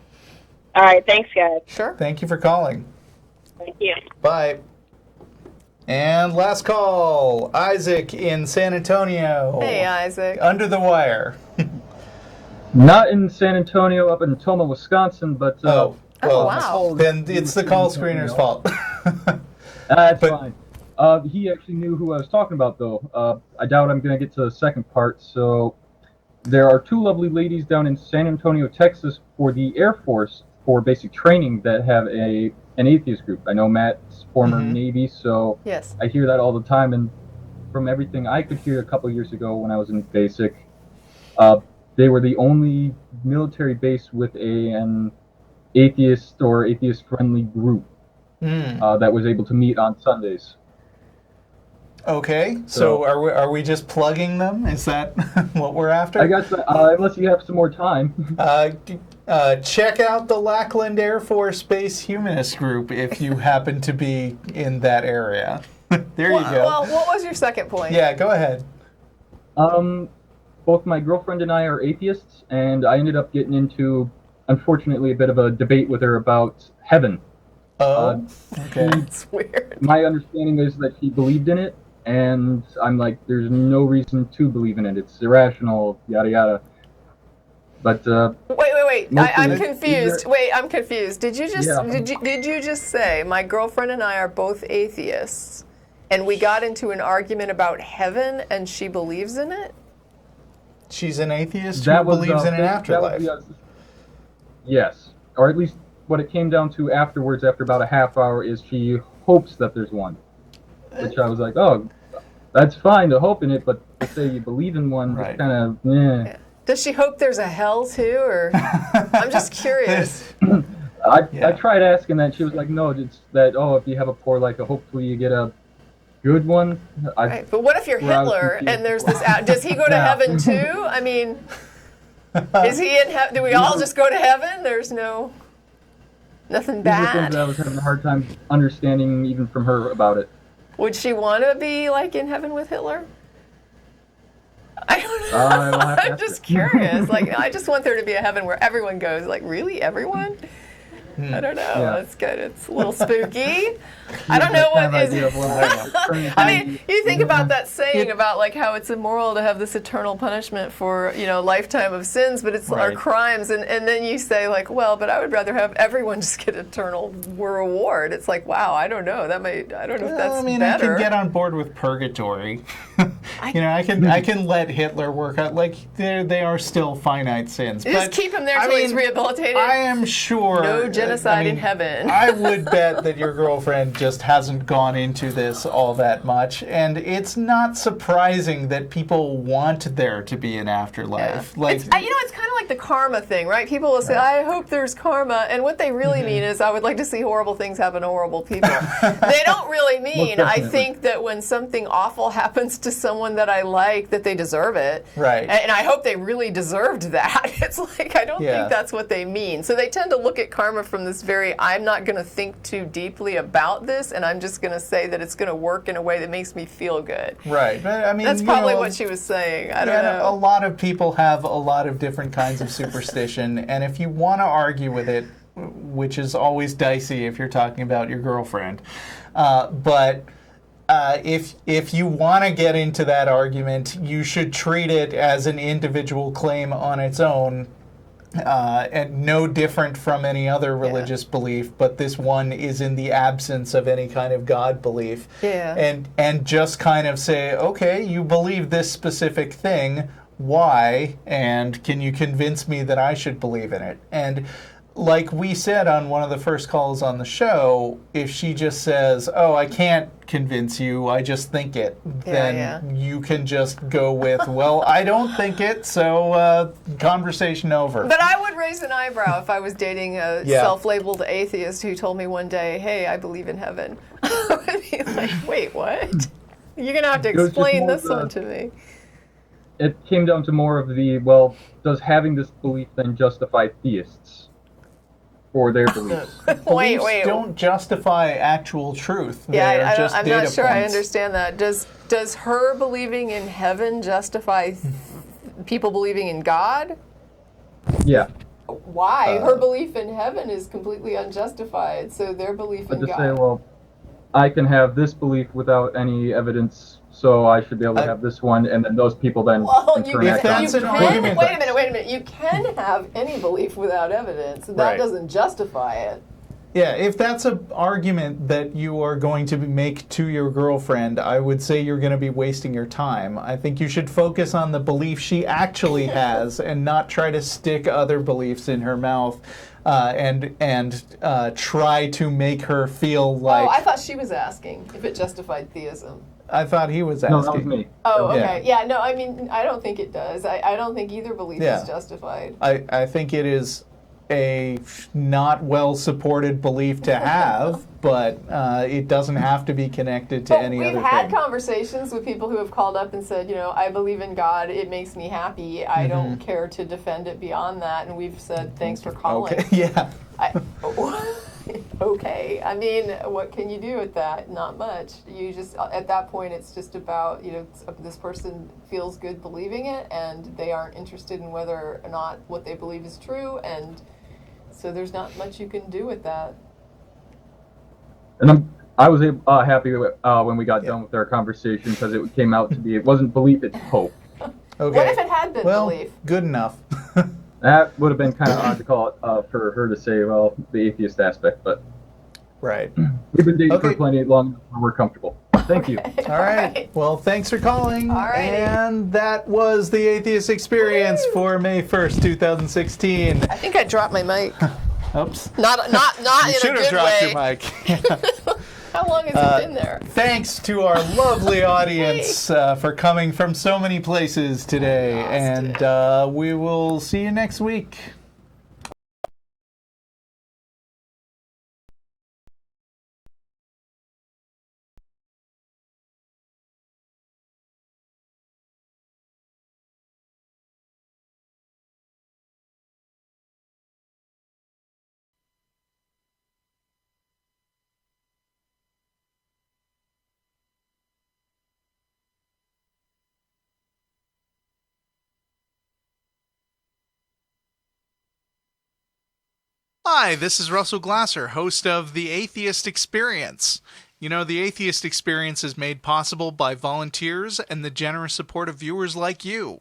All right, thanks, guys. Sure. Thank you for calling. Thank you. Bye. And last call, Isaac in San Antonio. Hey, Isaac. Under the wire. Not in San Antonio, up in Toma, Wisconsin, but... wow. Wow. Then it's the call screener's fault. That's fine. He actually knew who I was talking about, though. I doubt I'm going to get to the second part. So there are two lovely ladies down in San Antonio, Texas, for the Air Force for basic training that have an atheist group. I know Matt's former Navy, so Yes. I hear that all the time. And from everything I could hear a couple years ago when I was in basic, they were the only military base with an atheist or atheist-friendly group that was able to meet on Sundays. Okay, so are we just plugging them? Is that what we're after? I guess, unless you have some more time. Check out the Lackland Air Force Base Humanist Group if you happen to be in that area. There you go. Well, what was your second point? Yeah, go ahead. Both my girlfriend and I are atheists, and I ended up getting into, unfortunately, a bit of a debate with her about heaven. Oh, okay. That's weird. My understanding is that she believed in it, and I'm like, there's no reason to believe in it. It's irrational, yada yada. But wait. I'm confused. Wait, I'm confused. Did you just did you just say my girlfriend and I are both atheists, and we got into an argument about heaven, and she believes in it? She's an atheist who believes in an afterlife. Yes, or at least what it came down to afterwards, after about a half hour, is she hopes that there's one. Which I was like, oh, that's fine to hope in it, but to say you believe in one, it's kind of, Yeah. Does she hope there's a hell too, or? I'm just curious. I tried asking that. She was like, no, it's that, if you have a poor life, hopefully you get a good one. Right. But what if you're Hitler and there's this? Does he go to heaven too? I mean, is he in heaven? Do we all just go to heaven? There's nothing bad. I was having a hard time understanding even from her about it. Would she want to be like in heaven with Hitler? I don't know. I'm just curious. Like, I just want there to be a heaven where everyone goes. Like, really, everyone? I don't know. Yeah. That's good. It's a little spooky. I don't know what is. I mean, you think about that saying about like how it's immoral to have this eternal punishment for a lifetime of sins, but it's our crimes, and then you say like, well, but I would rather have everyone just get eternal reward. It's like, wow, I don't know. I don't know if that's better. I can get on board with purgatory. I can let Hitler work out. Like they are still finite sins. Just keep him there till he's rehabilitated. I am sure. No genocide in heaven. I would bet that your girlfriend just hasn't gone into this all that much, and it's not surprising that people want there to be an afterlife. Yeah. It's kind of like the karma thing, right? People will say, I hope there's karma, and what they really mean is, I would like to see horrible things happen to horrible people. They don't really mean, I think that when something awful happens to someone that I like, that they deserve it. Right. And I hope they really deserved that. It's like, I don't think that's what they mean. So they tend to look at karma from this I'm not going to think too deeply about this, and I'm just going to say that it's going to work in a way that makes me feel good. Right. But, I mean, that's probably what she was saying. I don't know. A lot of people have a lot of different kinds of superstition, and if you want to argue with it, which is always dicey if you're talking about your girlfriend, but if you want to get into that argument, you should treat it as an individual claim on its own. And no different from any other religious belief, but this one is in the absence of any kind of God belief. Yeah. And just kind of say, okay, you believe this specific thing, why? And can you convince me that I should believe in it? And like we said on one of the first calls on the show, if she just says, oh, I can't convince you, I just think it, then you can just go with, well, I don't think it, so conversation over. But I would raise an eyebrow if I was dating a self-labeled atheist who told me one day, hey, I believe in heaven. I would be like, wait, what? You're going to have to explain this one to me. It came down to more of does having this belief then justify theists? For their beliefs. Wait. Don't justify actual truth. Yeah, I'm not sure I understand that. Does her believing in heaven justify people believing in God? Yeah. Why? Her belief in heaven is completely unjustified, so their belief in God. But to say, I can have this belief without any evidence, so I should be able to have this one, and then those people then wait a minute. You can have any belief without evidence. That doesn't justify it. Yeah, if that's an argument that you are going to make to your girlfriend, I would say you're going to be wasting your time. I think you should focus on the belief she actually has and not try to stick other beliefs in her mouth and try to make her feel like... Oh, I thought she was asking if it justified theism. I thought he was asking. No, that was me. Oh, okay. Yeah, no, I mean, I don't think it does. I don't think either belief is justified. I think it is a not well-supported belief to have, but it doesn't have to be connected to any other thing. We've had conversations with people who have called up and said, I believe in God, it makes me happy, I don't care to defend it beyond that, and we've said, thanks for calling. Okay, yeah. Okay, I mean, what can you do with that? Not much. You just, at that point, it's just about, this person feels good believing it, and they aren't interested in whether or not what they believe is true, and so there's not much you can do with that. And I was happy when we got done with our conversation, because it came out to be, it wasn't belief, it's hope. Okay. What if it had been belief? Good enough. That would have been kind of odd to call it for her to say, well, the atheist aspect, but right. We've been dating for plenty long enough, we're comfortable. Thank you. All right. Well, thanks for calling. All right. And that was the Atheist Experience for May 1st, 2016. I think I dropped my mic. Oops. Not in a Should have good dropped way. your mic. How long has it been there? Thanks to our lovely audience for coming from so many places today. And we will see you next week. Hi, this is Russell Glasser, host of The Atheist Experience. The Atheist Experience is made possible by volunteers and the generous support of viewers like you.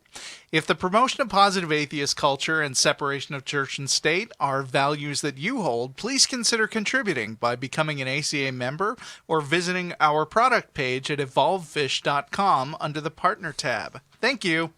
If the promotion of positive atheist culture and separation of church and state are values that you hold, please consider contributing by becoming an ACA member or visiting our product page at evolvefish.com under the Partner tab. Thank you.